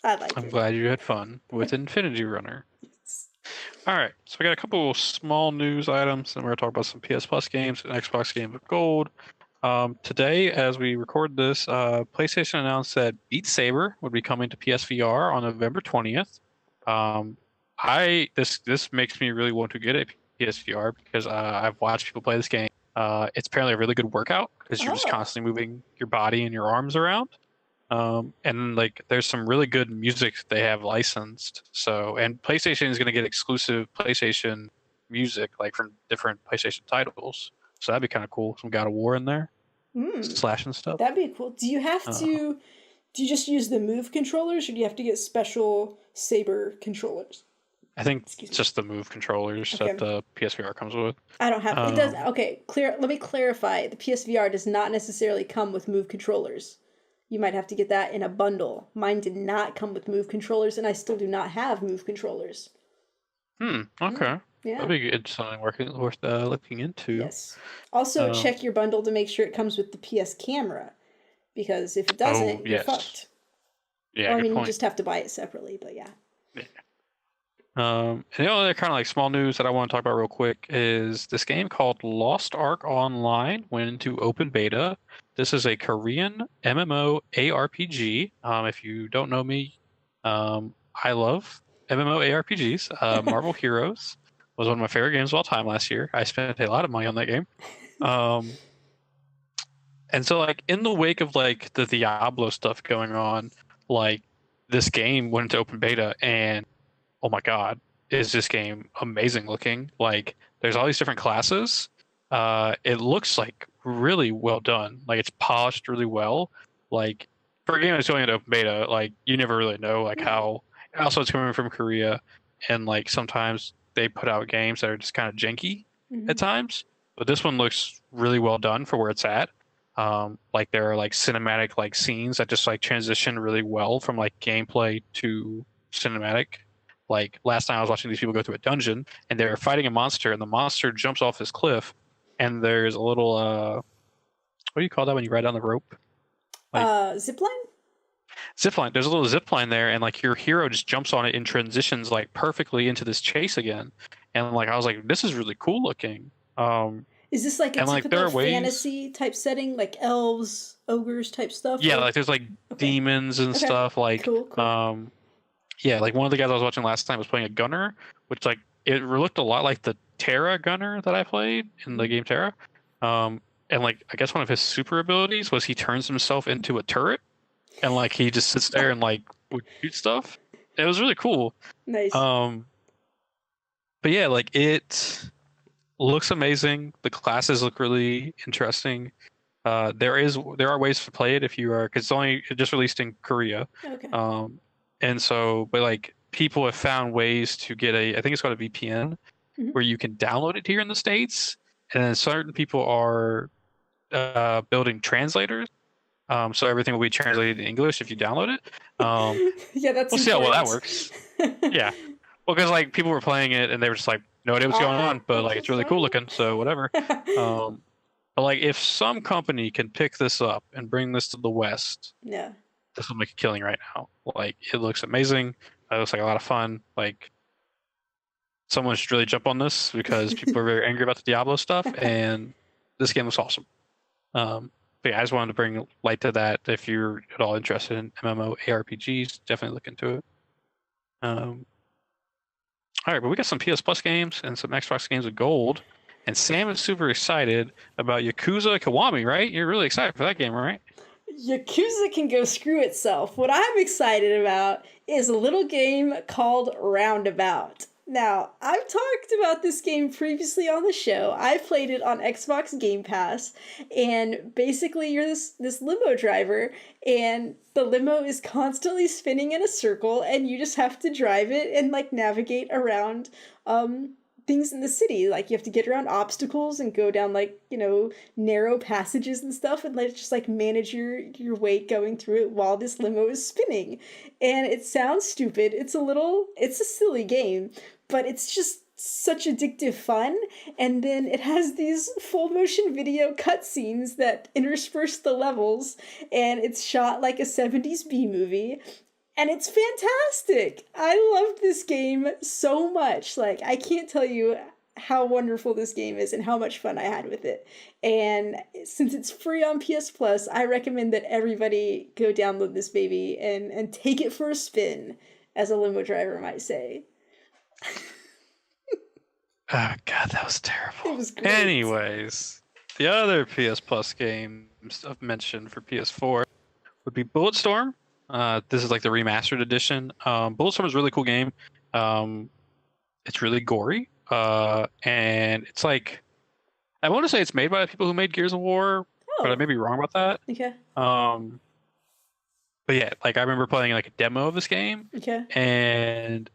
I like I'm it. glad you had fun with Infinity Runner. All right, so we got a couple of small news items, and we're going to talk about some PS Plus games and Xbox games with gold. Today, as we record this, PlayStation announced that Beat Saber would be coming to PSVR on November 20th. Um, this makes me really want to get a PSVR because I've watched people play this game. It's apparently a really good workout because you're just Oh. constantly moving your body and your arms around. And like there's some really good music they have licensed. So and PlayStation is going to get exclusive PlayStation music like from different PlayStation titles. So that'd be kind of cool. Some God of War in there, Hmm. slashing stuff. That'd be cool. Uh, Do you just use the Move controllers or do you have to get special Saber controllers? I think Excuse me. just the Move controllers that Okay. the PSVR comes with. I don't have it does Um, okay, clear let me clarify. The PSVR does not necessarily come with Move controllers. You might have to get that in a bundle. Mine did not come with Move controllers and I still do not have Move controllers. Hmm. okay, that'd Yeah. be good. Something worth looking into. Yes. Also Um, check your bundle to make sure it comes with the PS camera because if it oh doesn't, you're yes, fucked. yeah, Or I good mean, you point. just have to buy it separately, but yeah. And the other kind of like small news that I want to talk about real quick is this game called Lost Ark Online went into open beta. This is a Korean MMO ARPG. If you don't know me, I love MMO ARPGs. Marvel Heroes was one of my favorite games of all time last year. I spent a lot of money on that game. Um, and so like in the wake of like the Diablo stuff going on, like this game went into open beta and oh my God, is this game amazing looking? Like, there's all these different classes. It looks like really well done. Like, it's polished really well. Like, for a game that's going into open beta, like, you never really know, like, Yeah. how. And also, it's coming from Korea, and like, sometimes they put out games that are just kind of janky Hmm. at times. But this one looks really well done for where it's at. Like, there are like cinematic like scenes that just like transition really well from like gameplay to cinematic. Like last time I was watching these people go through a dungeon and they're fighting a monster and the monster jumps off this cliff and there's a little what do you call that when you ride down the rope? Like Zipline? zip line. There's a little zip line there and like your hero just jumps on it and transitions like perfectly into this chase again. And like I was like, this is really cool looking. Um Is this like a and like there typical are ways fantasy type setting, like elves, ogres type stuff? yeah, Or like there's like okay, demons and okay, stuff like cool, cool. yeah, like one of the guys I was watching last time was playing a gunner, which like it looked a lot like the Terra gunner that I played in the Mm. game Terra. And like I guess one of his super abilities was he turns himself into a turret and like he just sits there and like would shoot stuff. It was really cool. Nice. Um, but yeah, like it looks amazing. The classes look really interesting. There are ways to play it if you are because it just released in Korea. Okay. Um, and so but like people have found ways to get I think it's called a VPN Hmm. where you can download it here in the States, and then certain people are building translators. So everything will be translated in English if you download it. Um, Yeah, that's we'll see how well that important. works. Yeah, well, because like people were playing it and they were just like, no idea what's going Ah, on, but what's like it's this really cool going looking, so whatever. on? Um, but like if some company can pick this up and bring this to the West, Yeah. this will make a killing right now. Like it looks amazing. It looks like a lot of fun. Like someone should really jump on this because people are very angry about the Diablo stuff, and this game looks awesome. But yeah, I just wanted to bring light to that. If you're at all interested in MMO ARPGs, definitely look into it. All right, but we got some PS Plus games and some Xbox games with gold. And Sam is super excited about Yakuza Kiwami, right? You're really excited for that game, right? Yakuza can go screw itself. What I'm excited about is a little game called Roundabout. Now, I've talked about this game previously on the show. I played it on Xbox Game Pass, and basically you're this limo driver, and the limo is constantly spinning in a circle, and you just have to drive it and like navigate around things in the city. Like you have to get around obstacles and go down like, narrow passages and stuff, and like just like manage your weight going through it while this limo is spinning. And it sounds stupid. It's a silly game, but it's just such addictive fun. And then it has these full motion video cutscenes that intersperse the levels, and it's shot like a 70s B movie. And it's fantastic. I love this game so much. Like, I can't tell you how wonderful this game is and how much fun I had with it. And since it's free on PS Plus, I recommend that everybody go download this baby and take it for a spin, as a limo driver might say. Oh god, that was terrible. It was great. Anyways, the other PS Plus games I've mentioned for PS4 would be Bulletstorm. This is like the remastered edition. Bulletstorm is a really cool game. It's really gory. And it's like, I want to say it's made by the people who made Gears of War, but I may be wrong about that. Okay. But yeah, like I remember playing like a demo of this game. Okay. And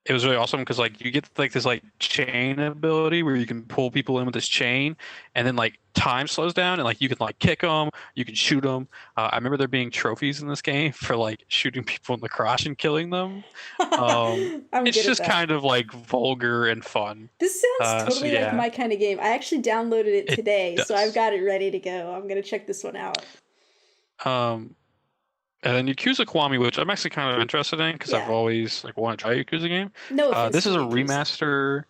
it was really awesome because like you get like this like chain ability where you can pull people in with this chain, and then like time slows down and like you can like kick them, you can shoot them. I remember there being trophies in this game for like shooting people in the crotch and killing them. It's just kind of like vulgar and fun. This sounds totally like my kind of game. I actually downloaded it today, so I've got it ready to go. I'm gonna check this one out. And then Yakuza Kiwami, which I'm actually kind of interested in because I've always like wanted to try a Yakuza game. No, this is a remaster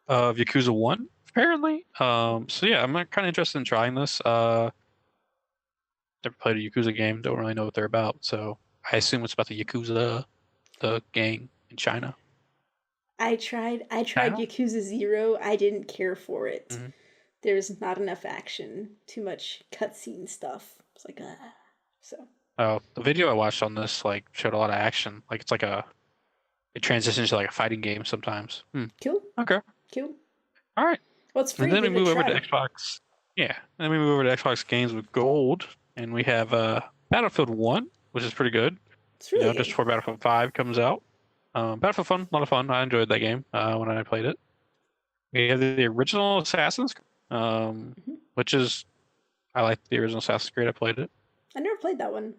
of Yakuza 1, apparently. So yeah, I'm kind of interested in trying this. Never played a Yakuza game, don't really know what they're about, so I assume it's about the Yakuza, the gang in China. I tried Yakuza 0. I didn't care for it. Mm-hmm. There's not enough action, too much cutscene stuff. It's like so. Oh, the video I watched on this like showed a lot of action. Like it's like it transitions to like a fighting game sometimes. Cool. Okay. Cool. All right. Well, it's free. And then we move over to Xbox. Yeah. And then we move over to Xbox games with gold, and we have Battlefield 1, which is pretty good. It's really just before Battlefield 5 comes out. Battlefield fun, a lot of fun. I enjoyed that game when I played it. We have the original Assassins, which is I like the original Assassin's Creed. I played it. I never played that one.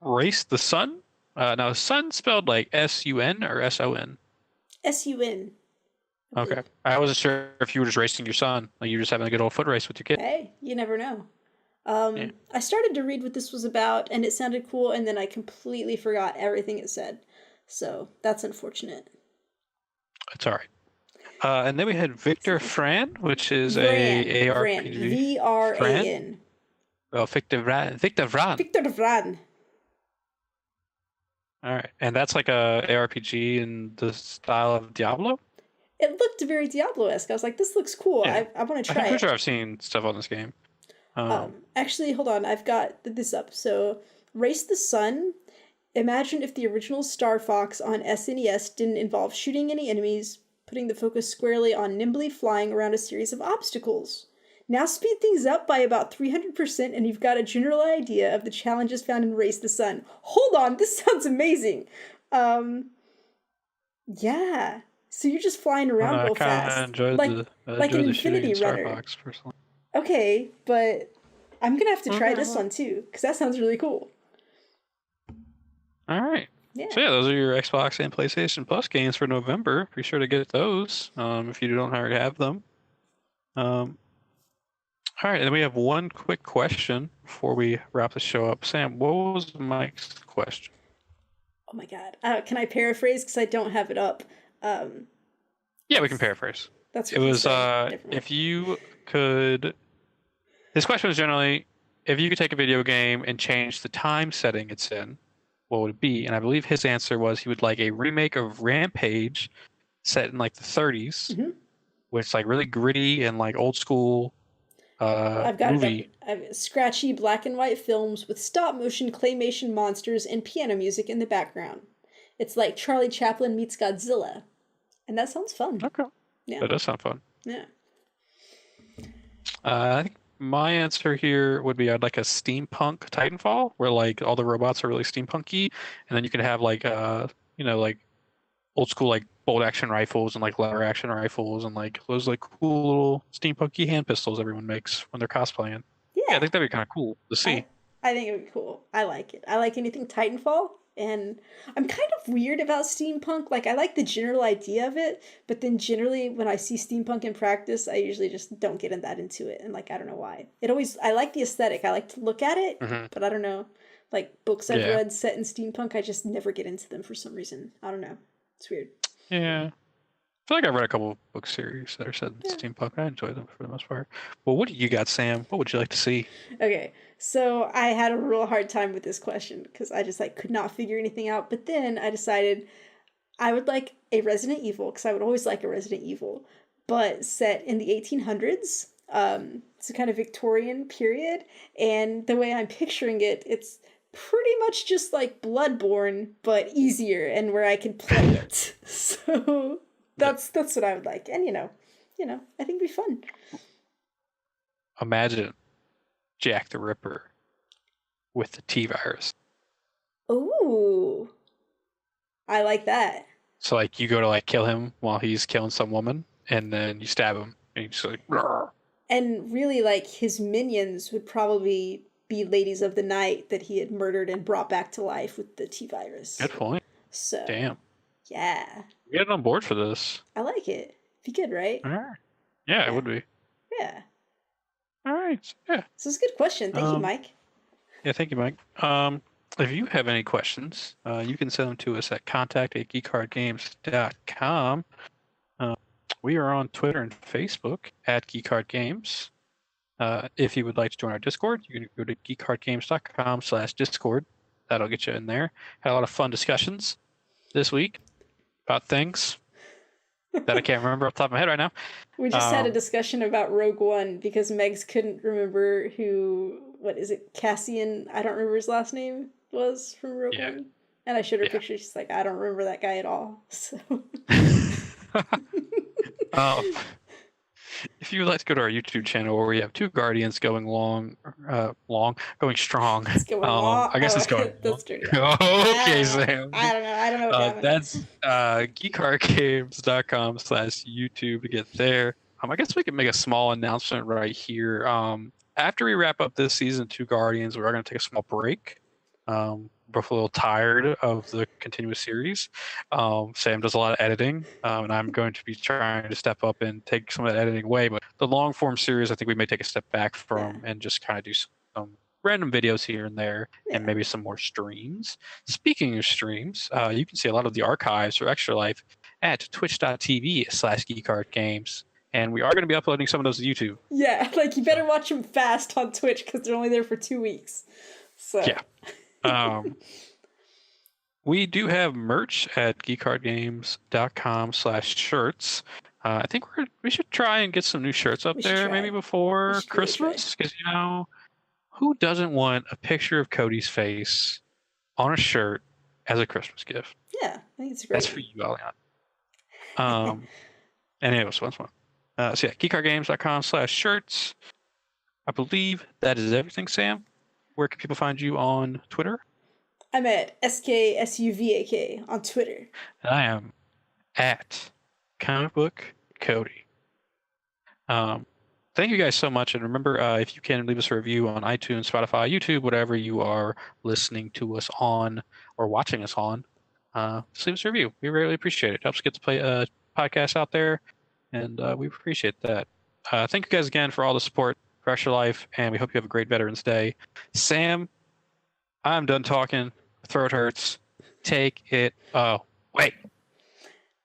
Race the Sun. Now, Sun spelled like S-U-N or S-O-N? S-U-N. Okay. I wasn't sure if you were just racing your son. Like you were just having a good old foot race with your kid. Hey, you never know. I started to read what this was about, and it sounded cool, and then I completely forgot everything it said. So that's unfortunate. It's all right. And then we had Victor Fran, which is a ARPG. V-R-A-N. Oh, Victor Fran. Victor Fran. All right, and that's like a ARPG in the style of Diablo? It looked very Diablo-esque. I was like, this looks cool. Yeah. I want to try it. I'm pretty sure I've seen stuff on this game. Actually, hold on. I've got this up. So, Race the Sun. Imagine if the original Star Fox on SNES didn't involve shooting any enemies, putting the focus squarely on nimbly flying around a series of obstacles. Now speed things up by about 300% and you've got a general idea of the challenges found in Race the Sun. Hold on, this sounds amazing. Yeah. So you're just flying around real fast. Like an Infinity Runner. Fox, personally. Okay, but I'm going to have to try this one too, because that sounds really cool. All right. Yeah. So yeah, those are your Xbox and PlayStation Plus games for November. Be sure to get those if you don't already have them. All right, and we have one quick question before we wrap the show up. Sam, what was Mike's question? Oh my god. Can I paraphrase? Because I don't have it up. Yeah, we can paraphrase. That's It what he was said. Never mind. if you could. This question was generally, if you could take a video game and change the time setting it's in, what would it be? And I believe his answer was he would like a remake of Rampage set in like the 30s, Hmm. which like really gritty and like old school I've got it up. movie. I've scratchy black and white films with stop motion claymation monsters and piano music in the background. It's like Charlie Chaplin meets Godzilla. And that sounds fun. Okay, Yeah. that does sound fun. Yeah. I think my answer here would be I'd like a steampunk Titanfall where like all the robots are really steampunky, and then you can have like like old school like bolt action rifles and like lever action rifles and like those like cool little steampunky hand pistols everyone makes when they're cosplaying. Yeah, I Yeah. think that'd be kind of cool to I see. I think it would be cool. I like it. I like anything Titanfall, and I'm kind of weird about steampunk. Like I like the general idea of it, but then generally when I see steampunk in practice, I usually just don't get in that into it, and like I don't know why. It always I like the aesthetic. I like to look at it, Hmm. but I don't know. Like books I've Yeah, read set in steampunk, I just never get into them for some reason. I don't know. It's weird. yeah. I feel like I've read a couple of book series that are set in Yeah. steampunk. I enjoy them for the most part. Well, what do you got, Sam? What would you like to see? Okay, so I had a real hard time with this question because I just like could not figure anything out. But then I decided I would like a Resident Evil because I would always like a Resident Evil, but set in the 1800s. It's a kind of Victorian period, and the way I'm picturing it, it's pretty much just like Bloodborne, but easier, and where I can play it. So that's what I would like, and I think it'd be fun. Imagine Jack the Ripper with the T virus. Ooh, I like that. So like you go to like kill him while he's killing some woman, and then you stab him, and he's just like, "Rrr." And really, like, his minions would probably be ladies of the night that he had murdered and brought back to life with the T virus. Good point. So, Damn, yeah, we get on board for this. I like it. Be good, right? All right. Yeah, it Yeah, would be. yeah. All right. Yeah. So it's a good question. Thank you, Um. Mike. Yeah. Thank you, Mike. If you have any questions, you can send them to us at contact@geekcardgames.com. Uh, we are on Twitter and Facebook at geekcardgames. If you would like to join our Discord, you can go to geekcardgames.com/discord. That'll get you in there. Had a lot of fun discussions this week about things that I can't remember off the top of my head right now. We just had a Um, discussion about Rogue One because Megs couldn't remember what is it, Cassian, I don't remember his last name, was from Rogue yeah, One. And I showed her yeah. pictures. She's like, I don't remember that guy at all. So, um, if you would like to go to our YouTube channel where we have two Guardians going going strong. it's going long. I guess Oh, it's going long. that's dirty. Okay, Ah, Sam. I don't know. I don't know what happened. That's geekcardgames.com/YouTube to get there. I guess we can make a small announcement right here. After we wrap up this season 2 Guardians, we're going to take a small break. Both a little tired of the continuous series. Sam does a lot of editing, and I'm going to be trying to step up and take some of that editing away. But the long form series, I think we may take a step back from and just kind of do some random videos here and there, and Yeah. maybe some more streams. Speaking of streams, you can see a lot of the archives for Extra Life at twitch.tv/geekardgames. And we are going to be uploading some of those to YouTube. Yeah, like you better watch them fast on Twitch because they're only there for 2 weeks. So Yeah. We do have merch at geekcardgames.com/shirts. I think we should try and get some new shirts up We should there try. maybe We before should really try. Christmas, because who doesn't want a picture of Cody's face on a shirt as a Christmas gift? Yeah, I think it's That's great. for you, Aliana. And it was one. So yeah, geekcardgames.com/shirts. I believe that is everything, Sam. Where can people find you on Twitter? I'm at SKSUVAK on Twitter. And I am at Comic Book Cody. Thank you guys so much. And remember, if you can leave us a review on iTunes, Spotify, YouTube, whatever you are listening to us on or watching us on, just leave us a review. We really appreciate it. Helps get the podcast out there, and we appreciate that. Thank you guys again for all the support for Extra Life, and we hope you have a great Veterans Day. Sam, I'm done talking. My throat hurts. take it away.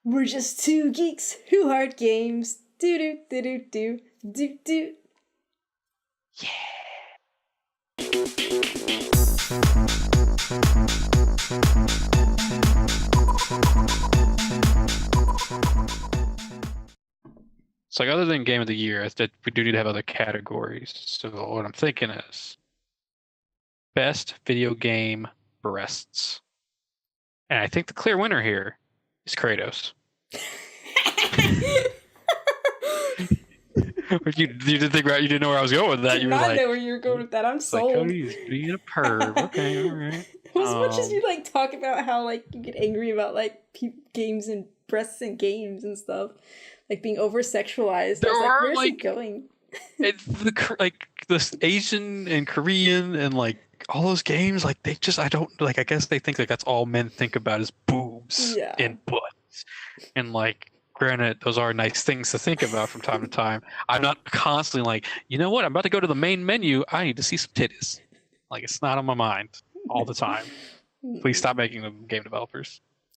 We're just two geeks who heart games. Do do do do do do do. Yeah. So, like, other than Game of the Year, we do need to have other categories. So, what I'm thinking is best video game breasts, and I think the clear winner here is Kratos. you didn't think you didn't know where I was going with that. I did You were not like, know where you were going with that. I'm sold. Like, Cody's being a perv. Okay, all right. As much as you like talk about how like you get angry about like games and breasts and games and stuff, like being over sexualized. I was like, where's it going? It's the Asian and Korean and like all those games, like they just I guess they think like that's all men think about is boobs and butts. And like granted, those are nice things to think about from time to time. I'm not constantly like, you know what, I'm about to go to the main menu, I need to see some titties. Like it's not on my mind all the time. Please stop making them, game developers.